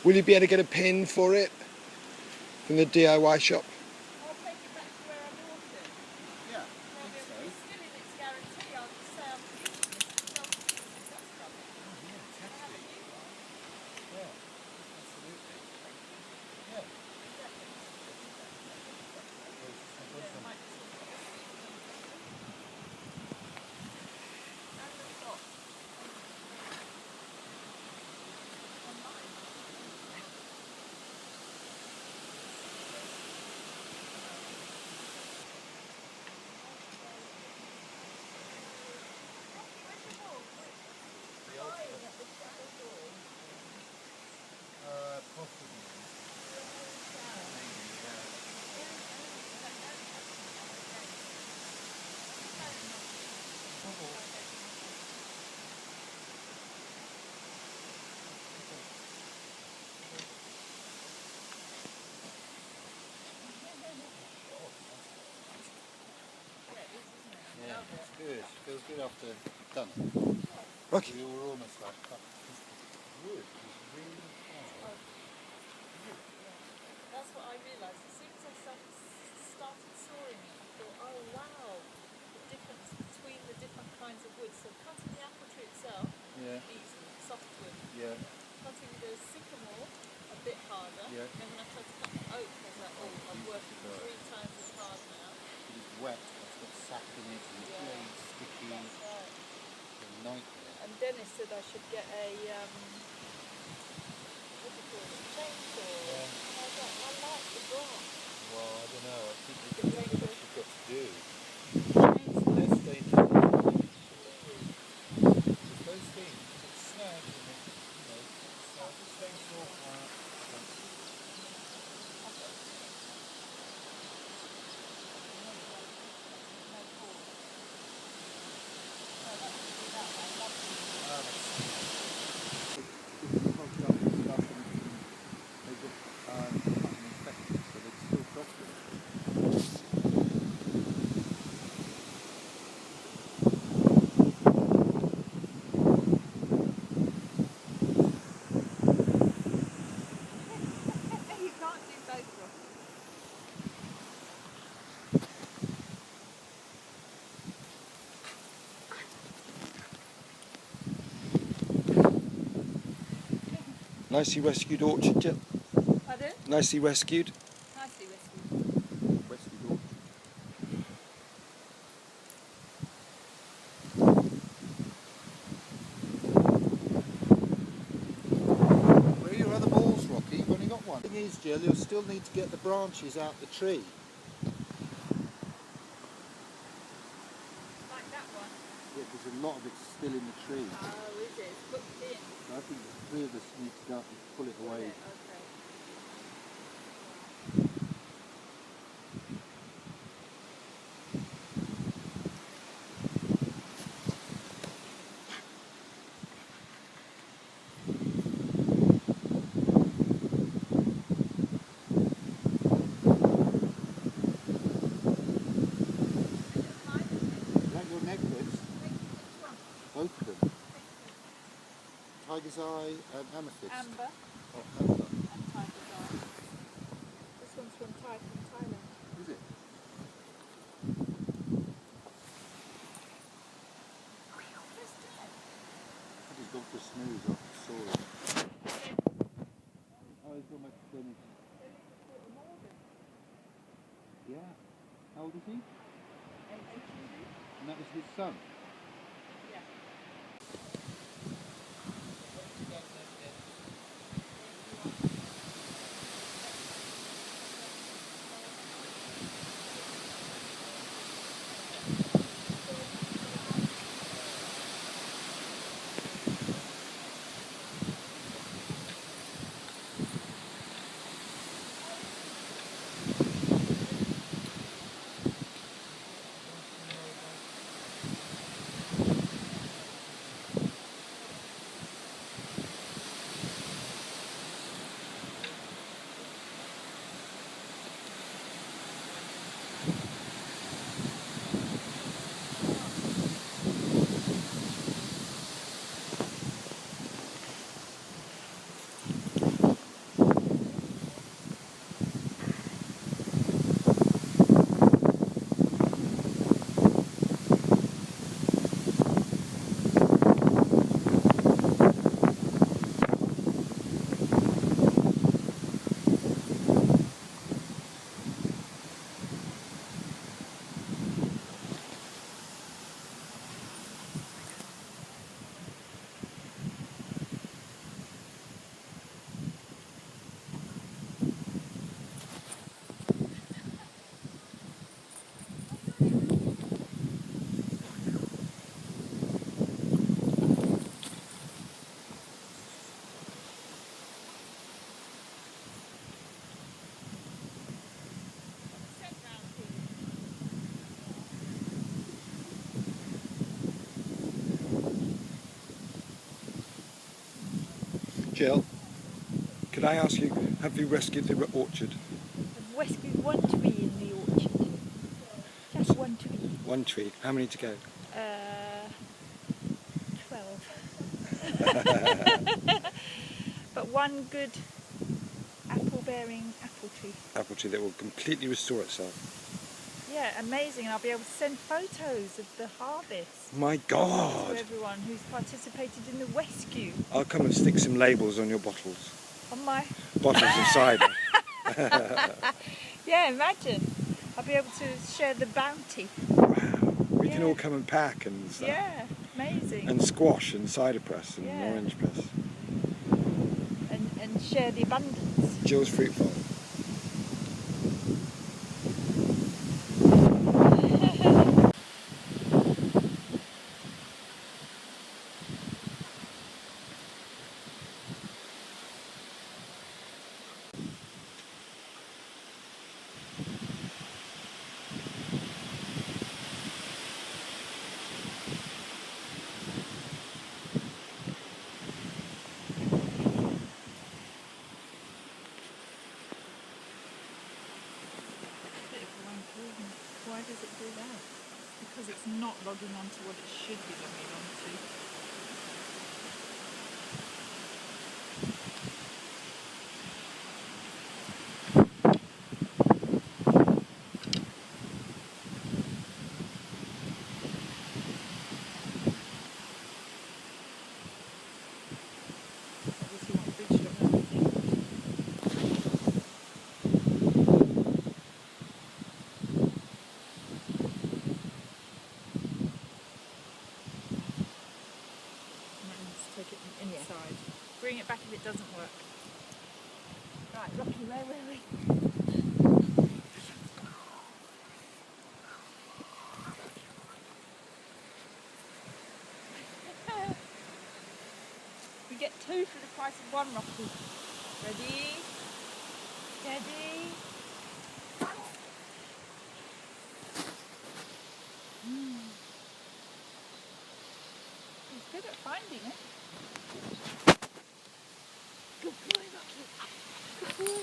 Will you be able to get a pin for it from the DIY shop? I'll take it back to where I bought it. Yeah, Well, I think it's so. still in its guarantee. I'll just say I'm using this to sell some dust rubbish. Oh, yeah, I have a exactly. new one. Yeah, absolutely. Yeah. Yeah, it might just and the top. Online. Where's your ball? Lying at the shadow door. Possibly. Yeah, it's good. Feels good after done. Okay. We were almost like, wood is really hard. That's what I realised. As soon as I started sawing it, I thought, oh wow, the difference between the different kinds of wood. So cutting the apple tree itself, Yeah, easy, softwood. yeah, Cutting the sycamore, a bit harder. Yeah. Then when I tried to cut the oak, I was like, oh, I'm working 3 times as hard now. it is wet, it's got sap in it, and the blade sticky. That's right. It's a nightmare. And Dennis said I should get a, what do you call it, chainsaw. Yeah. And I was like, I like the grass. Well, I don't know, I think The it's what dangerous you've got to do. chainsaw. Less dangerous. Because those things, it's snag and it, you know, it's chainsaw flat. You can't do both, Ross. Nicely rescued orchard, Jill. Pardon? Nicely rescued. Nicely rescued. Where are your other balls, Rocky? You've only got one. The thing is, Jill, you'll still need to get the branches out the tree. Like that one. Yeah, because a lot of it's still in the tree. Oh, is it? It's hooked in. So I think the 3 of us need to go up and pull it away. Okay. Is that your necklace? Both of them. Tiger's eye and amethyst. Amber Oh, amber. and tiger's eye. This one's from Thailand. Is it? I just gone for a snooze after saw it. Oh, he's gone back to Dennis. Yeah. How old is he? And that was his son? Jill, could I ask you, have you rescued the orchard? I've rescued one tree in the orchard. Just one tree. One tree. How many to go? 12. But one good apple-bearing apple tree. Apple tree that will completely restore itself. Yeah, amazing. And I'll be able to send photos of the harvest My to God! everyone who's participated in the rescue. I'll come and stick some labels on your bottles. On my... Bottles of cider. Yeah, imagine. I'll be able to share the bounty. Wow. We can Yeah. all come and pack and stuff. Yeah, amazing. And squash and cider press and Yeah. orange press. And share the abundance. Jill's Fruit Farm. Bit of wanky, isn't it? Why does it do that? Because it's not logging onto what it should be logging onto. Obviously want bridge dog, I think. Might need to take it inside. Bring it back if it doesn't work. Right, Rocky, where were we? We get two for the price of one, Rocky. Ready? Steady. He's good at finding it. Good boy, Rocky. Good boy.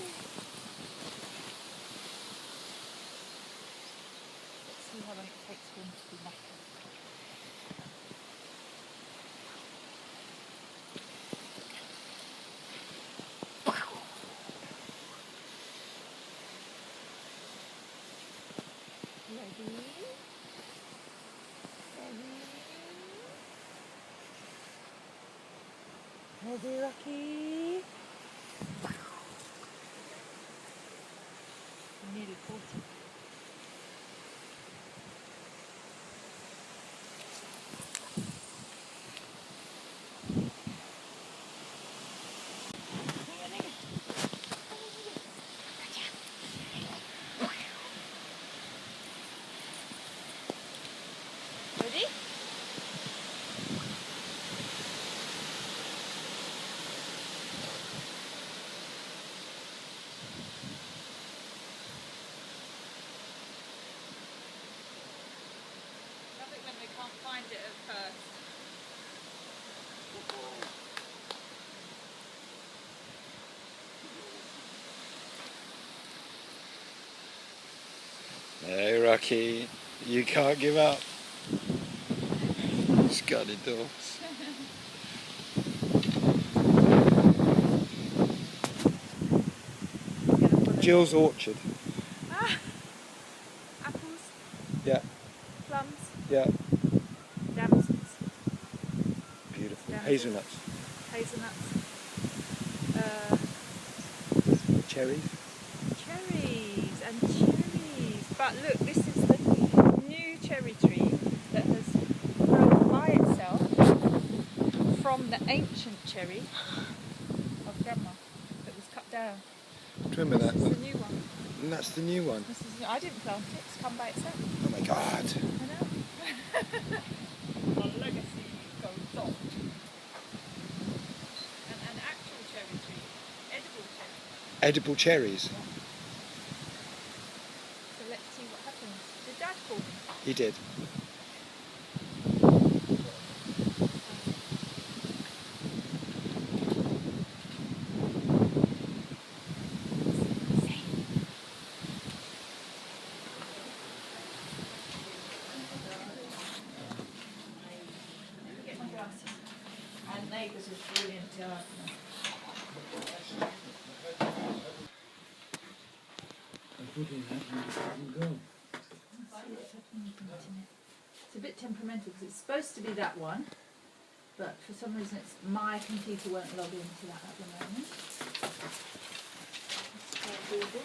Let's see how long it takes for him to be knackered. Ready? Ready, Rocky? Nearly 40. Ready? Love it when they can't find it at first. Hey Rocky, you can't give up. Scotty dogs. Jill's Orchard. Ah! Apples, Yeah, plums, yeah. damsons, Beautiful. Yeah. Hazelnuts. hazelnuts, Cherries. cherries and cherries. But look, this is the new cherry tree that has grown by itself from the ancient cherry of Grandma that was cut down. Do you remember that This is one? the new one. And that's the new one. This is, I didn't plant it, it's come by itself. Oh my God. I know. Our legacy goes on. An actual cherry tree, edible cherry. Edible cherries. So let's see what happens. Did Dad call me? He did. neighbours are brilliant gardener. I put in that and it doesn't go. It's a bit temperamental because it's supposed to be that one, but for some reason my computer won't log into that at the moment. Let's try Google.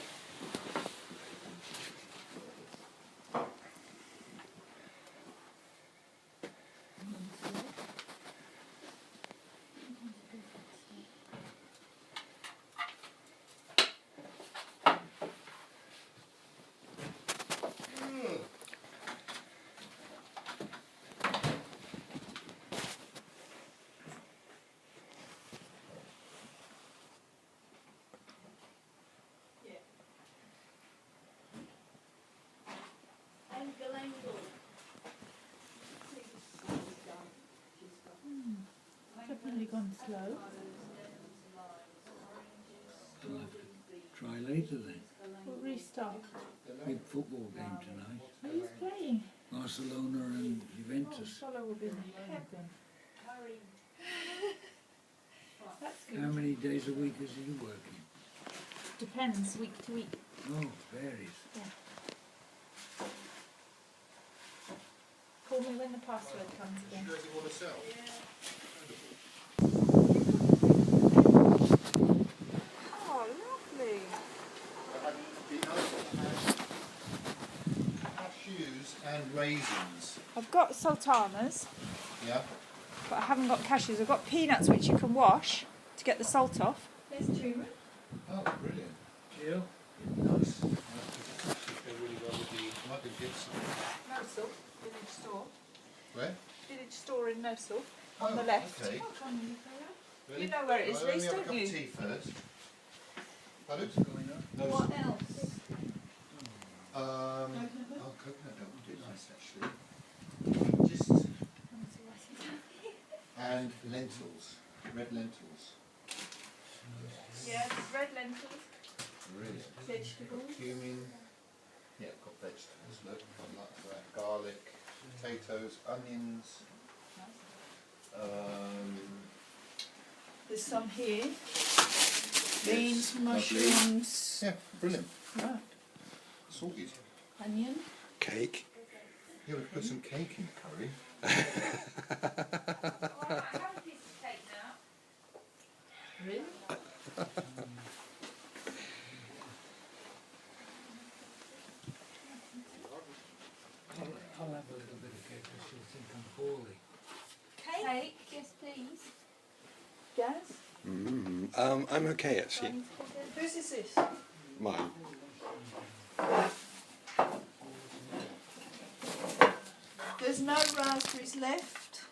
Definitely gone slow. I'll have to try later then. We'll restart. Big football game tonight. Who's playing? Barcelona and Oh, Juventus. Solo will be in heaven. That's good. How many days a week is he working? Depends week to week. Oh, varies. Call me when the password comes again. Does he want to sell? Oh, lovely. Cashews and raisins. I've got sultanas, Yeah. but I haven't got cashews. I've got peanuts which you can wash to get the salt off. There's turmeric. Oh, brilliant. Jill? Nice. They really well with the Mugger Gibson. Mosul, village store. Where? Village store in Mosul, on Oh, the left. Okay. Really? You know where it is, Well, let me Reece, have a don't cup you? of tea first. Pardon? What's going on? No, What else? oh, coconut milk would be nice actually. Just and lentils, red lentils. Yes, red lentils. Brilliant. Vegetables. Cumin. Yeah, I've got vegetables. Look, I like that. Garlic, potatoes, onions. There's some here. Beans, mushrooms, Yeah, brilliant. right. Sorted. Onion. Cake. Yeah, we could put some cake in the curry. Really? I'll have a little bit of cake because she'll think I'm poorly. Cake, yes please. Gaz. I'm okay actually. Whose is this? Mine. There's no raspberries left.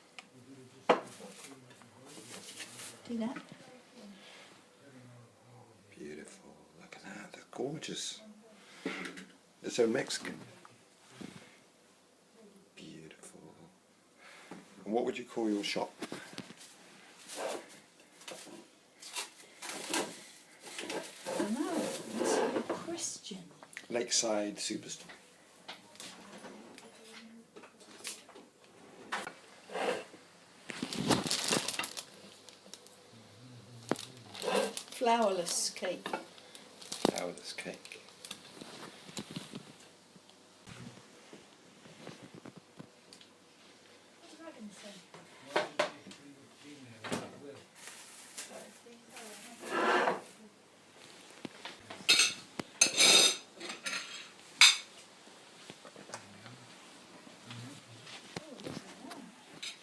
Dinner. Beautiful. Look at that. They're gorgeous. They're so Mexican. Beautiful. And what would you call your shop? I don't know. That's a good question. Lakeside Superstore. Flourless cake. Flourless cake.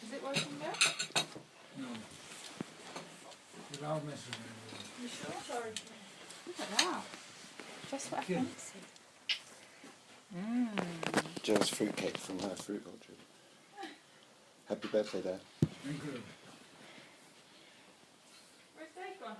Is it working now? No. Without messing with You sure? Sorry. Look at that. Just what I Yeah. fancy. Jill's fruitcake from her fruit orchard. Happy birthday, Dad. it. Thank you. Where's Dave gone?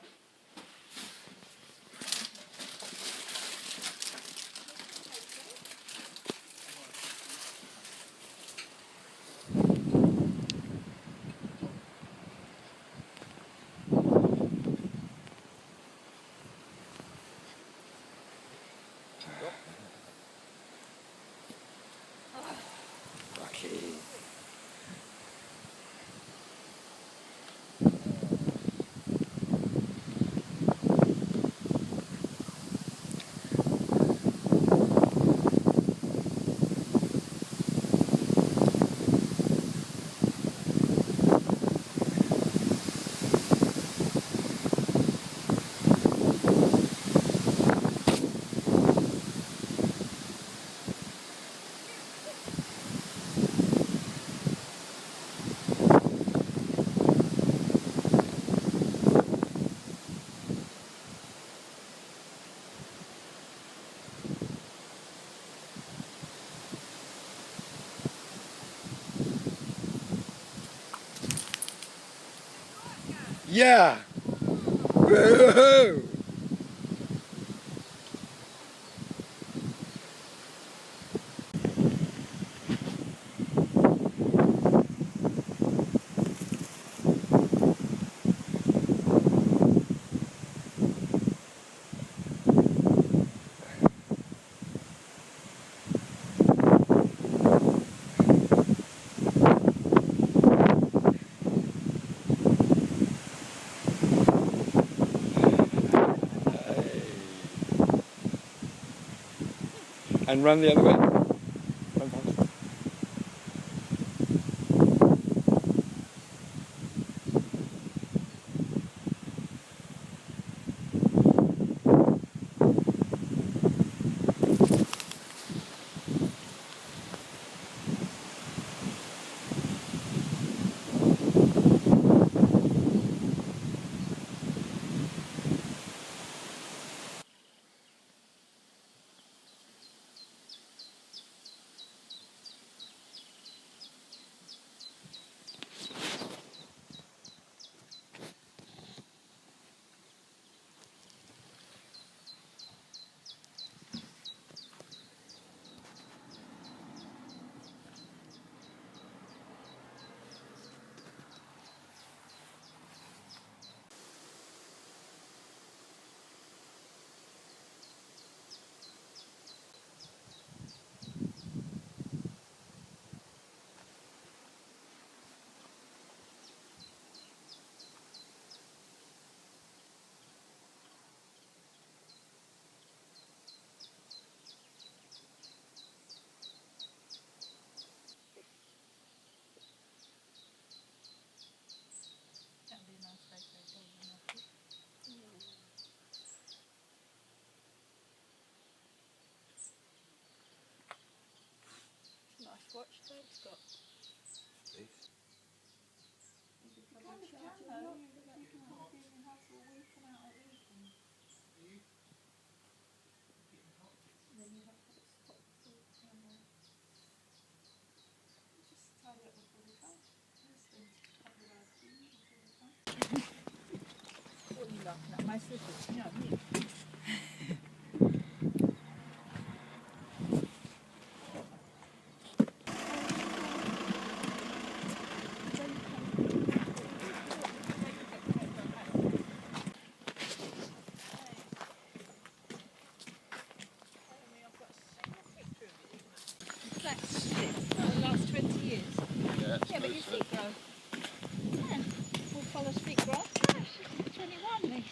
Lucky. Yeah. Woohoo! And run the other way. Run fast. That'd be a nice photo, wouldn't it? Nice watch Dave's got. What are you laughing at? My slippers? You know me. That's for the last 20 years. Yeah, Yeah, but your feet grow. Yeah, we'll follow feet grow. Yeah, she's 21, Nick.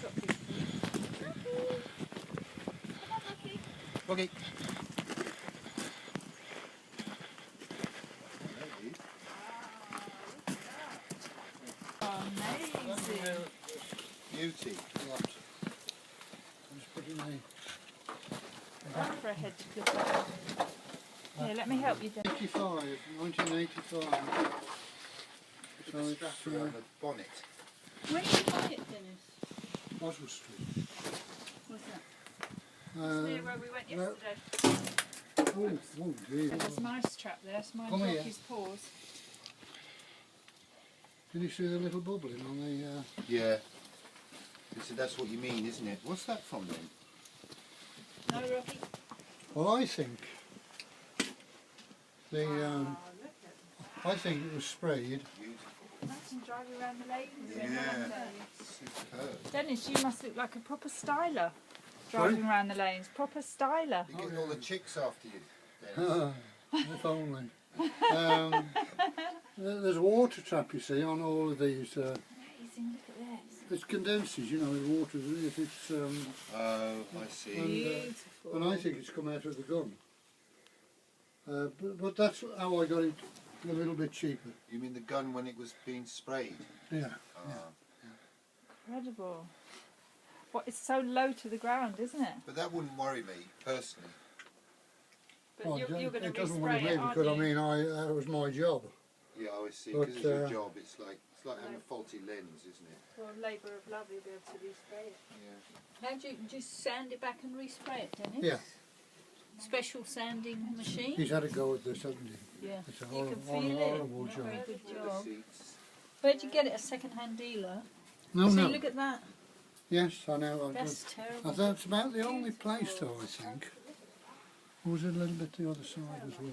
Got big feet. Rocky. Come on, Rocky. Okay. Amazing. Beauty. What? I'm just putting my Time for a head to clip up. Here, let me help you, Dennis. 1985. So it's Strap around the bonnet. Where did you buy it, Dennis? Boswell Street. What's that? Near Uh, where we went no. yesterday. oh dear. There's mice trap there. That's mine Come here. Rocky's paws. Did you see the little bubbling on the... Yeah. So that's what you mean, isn't it? What's that from then? No, Rocky. Well, I think the... Ah, I think it was sprayed. Beautiful. Imagine driving around the lanes. Yeah. Superb. Dennis, you must look like a proper styler. Driving around the lanes. Proper styler. You're getting all the chicks after you, Dennis. If only. There's a water trap, you see, on all of these. Amazing, look at this. It condenses, you know, the water. If it's, Oh, I see. Beautiful. and I think it's come out of the gun. But that's how I got it a little bit cheaper. You mean the gun when it was being sprayed? Yeah. Incredible. What, it's so low to the ground, isn't it? But that wouldn't worry me, personally. But Well, you're going to it doesn't worry respray me it, aren't because you? I mean, that was my job. Yeah, I see. But, Because it's your job. It's like having a faulty lens, isn't it? Well, labour of love, you'll be able to respray it. Yeah. How do you just sand it back and respray it, Dennis? Yeah. Special sanding machine? He's had a go at this, hasn't he? Yeah. It's a You horrible, can feel it. horrible Not job. very good All the job. seats. Where'd you get it? A second-hand dealer? No, See, no. look at that. Yes, I know. That's terrible. That's about the only place though, I think. Or was it a little bit the other side as well?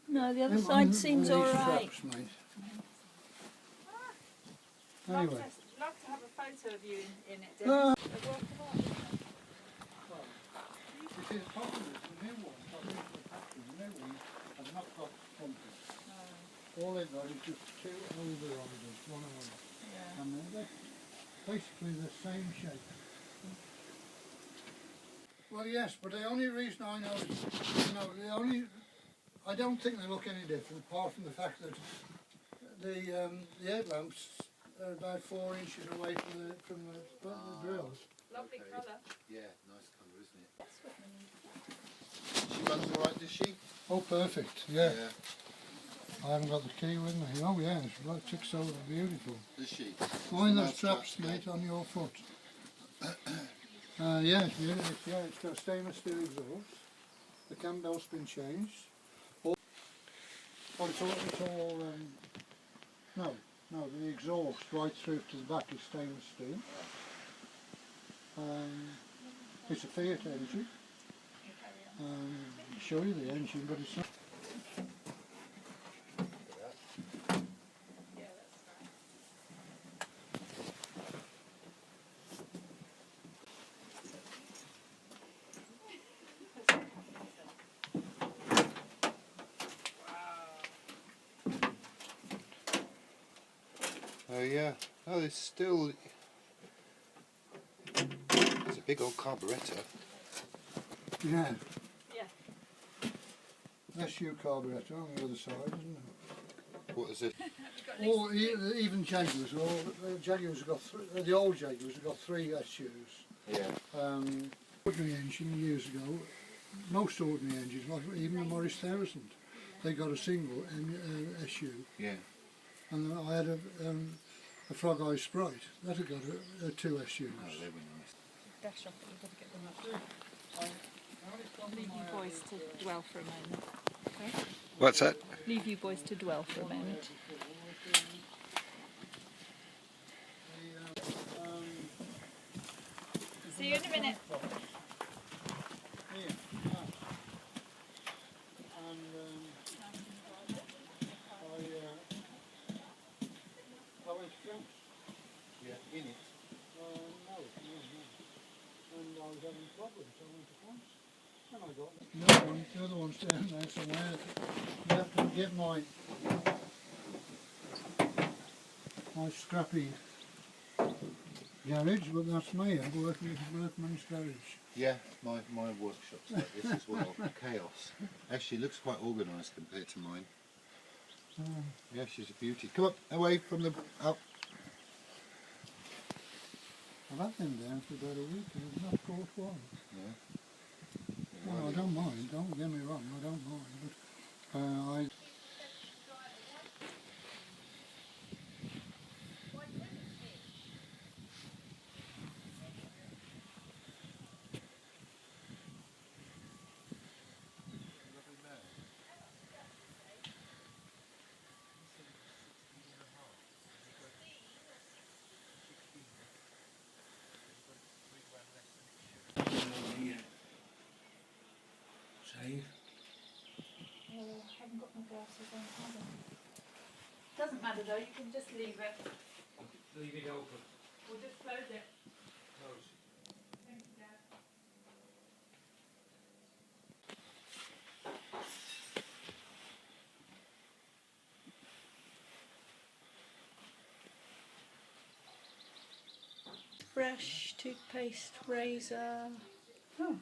No, the other Never side mind seems these all right. traps, mate. Love Anyway. to have a photo of you in it, Debbie. Ah. A work of art, isn't it? It is popular, the new ones, I think the factory, the new ones have not got pumping. All they've got is just two overriders, one on one. And they're basically the same shape. Well, yes, but the only reason I know is, I don't think they look any different, apart from the fact that the headlamps are about 4 inches away from the grills. Lovely colour. Yeah, nice colour, isn't it? She runs all right, does she? Oh, perfect, yeah. I haven't got the key with me. Oh, yeah, it ticks over beautiful. Does she? Mind those traps, mate, on your foot. Yeah, it's got a stainless steel exhaust. The cam belt's been changed. No, the exhaust right through to the back is stainless steel. It's a Fiat engine. I'll show you the engine, but it's not. Oh yeah. Oh, it's still. It's a big old carburettor. Yeah. Yeah. SU carburettor on the other side, isn't it? What is it? Or even Jaguars. Jaguars have got the old Jaguars have got 3 SUs. Yeah. Ordinary engine years ago, most ordinary engines, like even the Morris 1000, they got a single SU. Yeah. And I had a Frog Eye Sprite that had got 2 SUs. Oh, they were nice. Dash off, you've got to get them up. Leave you boys to dwell for a moment. Okay? What's that? Leave you boys to dwell for a moment. See you in a minute. I went to France. Yeah, in it. No. And I was having problems. I went to France. And I got the other one's down there somewhere. You have to get my scrappy garage, but that's me. I'm working with a workman's garage. Yeah, my workshop's like this as well. Chaos. Actually, looks quite organised compared to mine. Yeah, she's a beauty. Come up, away from the up. I've had them down for about a week and I've not caught one. Yeah. Well, I don't mind, don't get me wrong, I don't mind, but I... Save. Oh, I haven't got my glasses on either. Doesn't matter though, you can just leave it. Leave it open. We'll just close it. Close. Thank you, Dad. Brush, toothpaste, razor. Oh.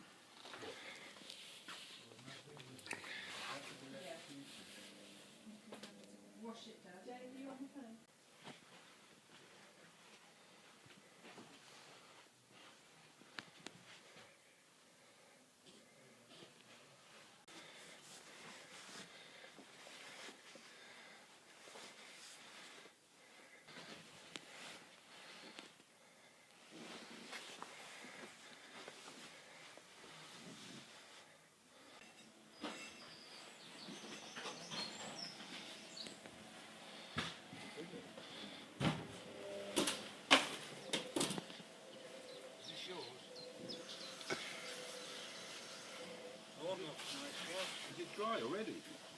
Wash it, Dad. Jane, are you on the phone?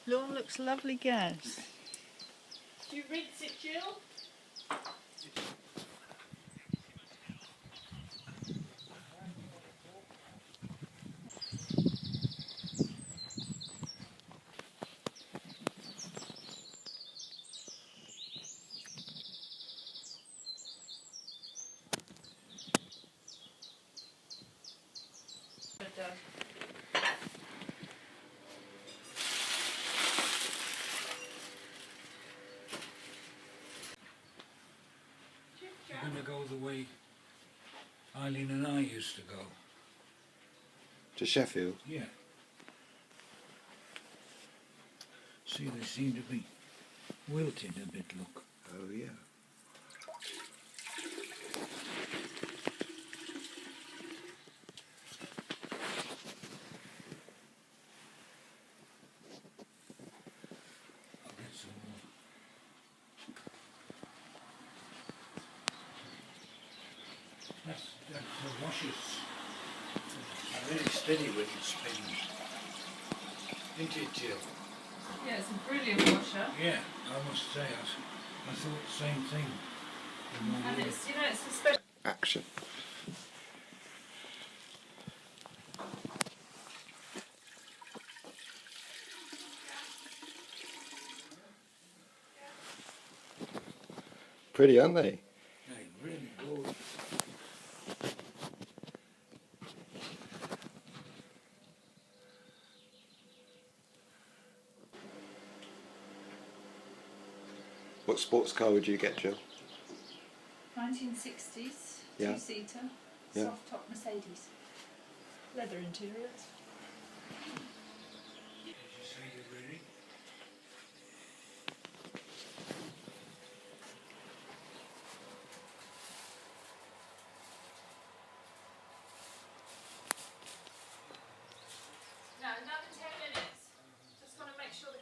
Lawn looks lovely, Gaz. Do you rinse it, Jill? You're going to go the way Eileen and I used to go. To Sheffield. Yeah. See, they seem to be wilting a bit, look. Oh yeah. I'll get some more. That's the washers. Are very steady when it's spinning. Isn't it, Jill? Yeah, it's a brilliant washer. Yeah, I must say, I thought the same thing. in my And day. it's, you know, it's a special. Action. Pretty, aren't they? They really go. What sports car would you get, Jill? 1960s, Yeah. two-seater, Yeah. soft-top Mercedes. Leather interiors. Did you say you're ready? No, another 10 minutes. Just want to make sure the...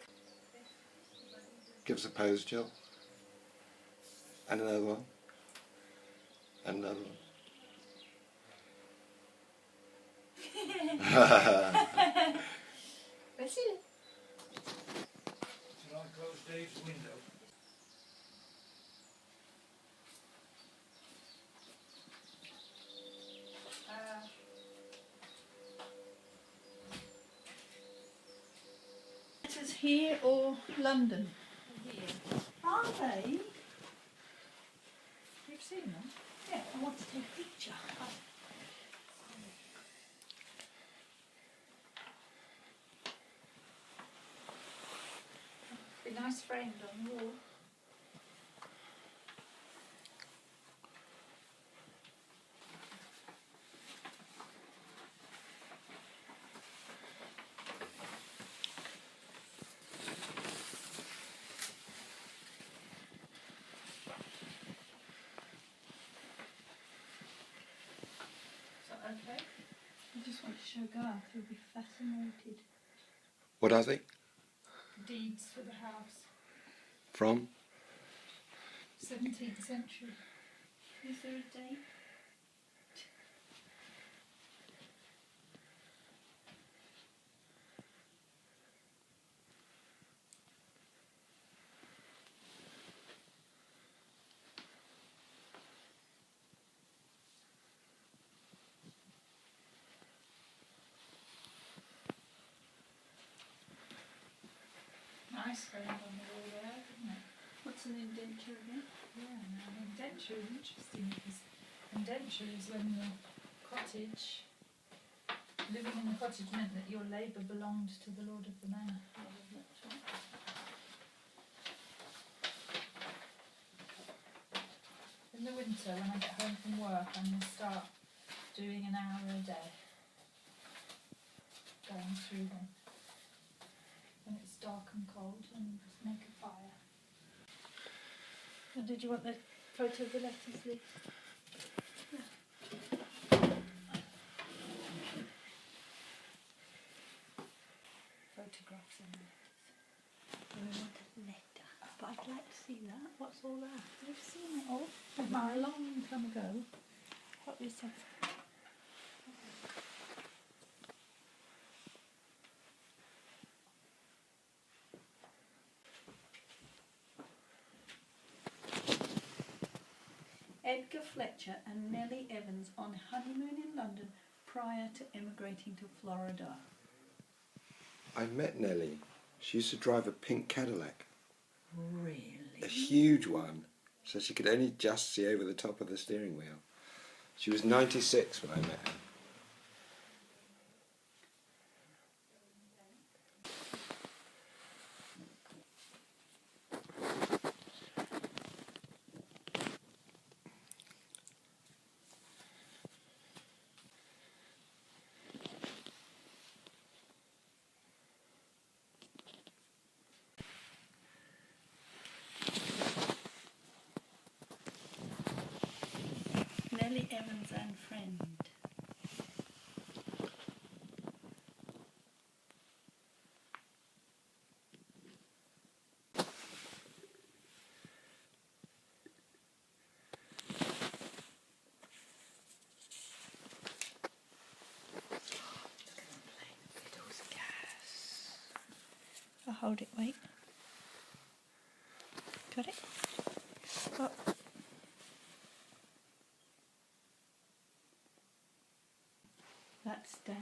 Give us a pose, Jill. And another one. And another one. Basile. Shall I close Dave's window? Letters here or London? Are they? You've seen them? Yeah, I want to take a picture. Be nice framed on the wall. Is that okay? I just want to show Garth, he'll be fascinated. What are they? Deeds for the house. From? 17th century. Is there a date? Nice framed on the wall there, isn't it? What's an indenture again? Yeah, now an indenture is interesting because indenture is when the cottage, living in the cottage meant that your labour belonged to the lord of the manor. Oh, that's right. In the winter, when I get home from work, I'm going to start doing an hour a day, going through them. When it's dark and cold, and just make a fire. And did you want the photo of the letters, Lee? Photographs and letters. We want a letter. But I'd like to see that. What's all that? You've seen it all. A long time ago. What is it? Edgar Fletcher and Nellie Evans on honeymoon in London prior to emigrating to Florida. I met Nellie. She used to drive a pink Cadillac. Really? A huge one, so she could only just see over the top of the steering wheel. She was 96 when I met her. Nellie Evans and friend. I'll hold it, wait. Got it? Oh. That's Dad.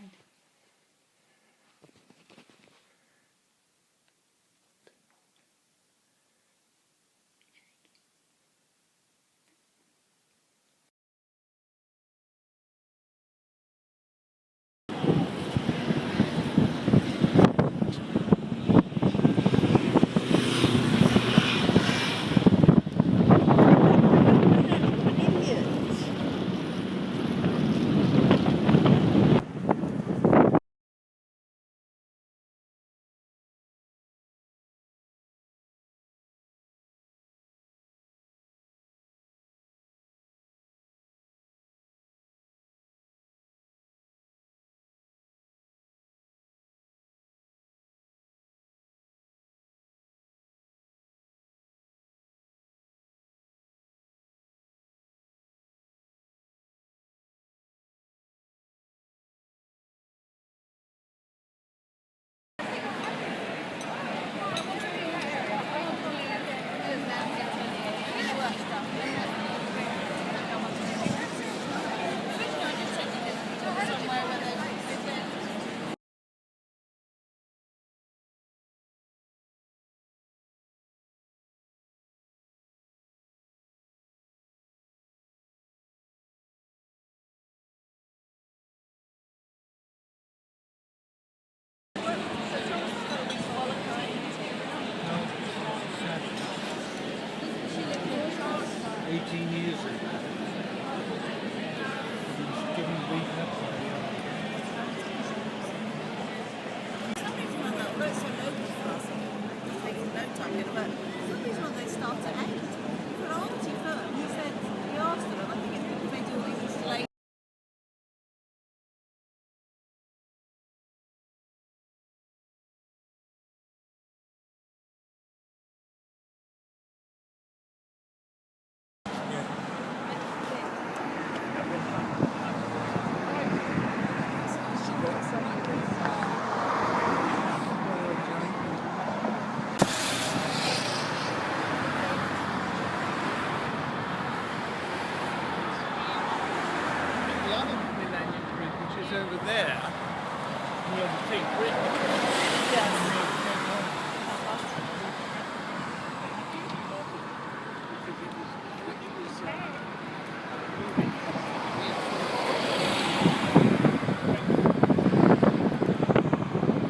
No, 18 years ago.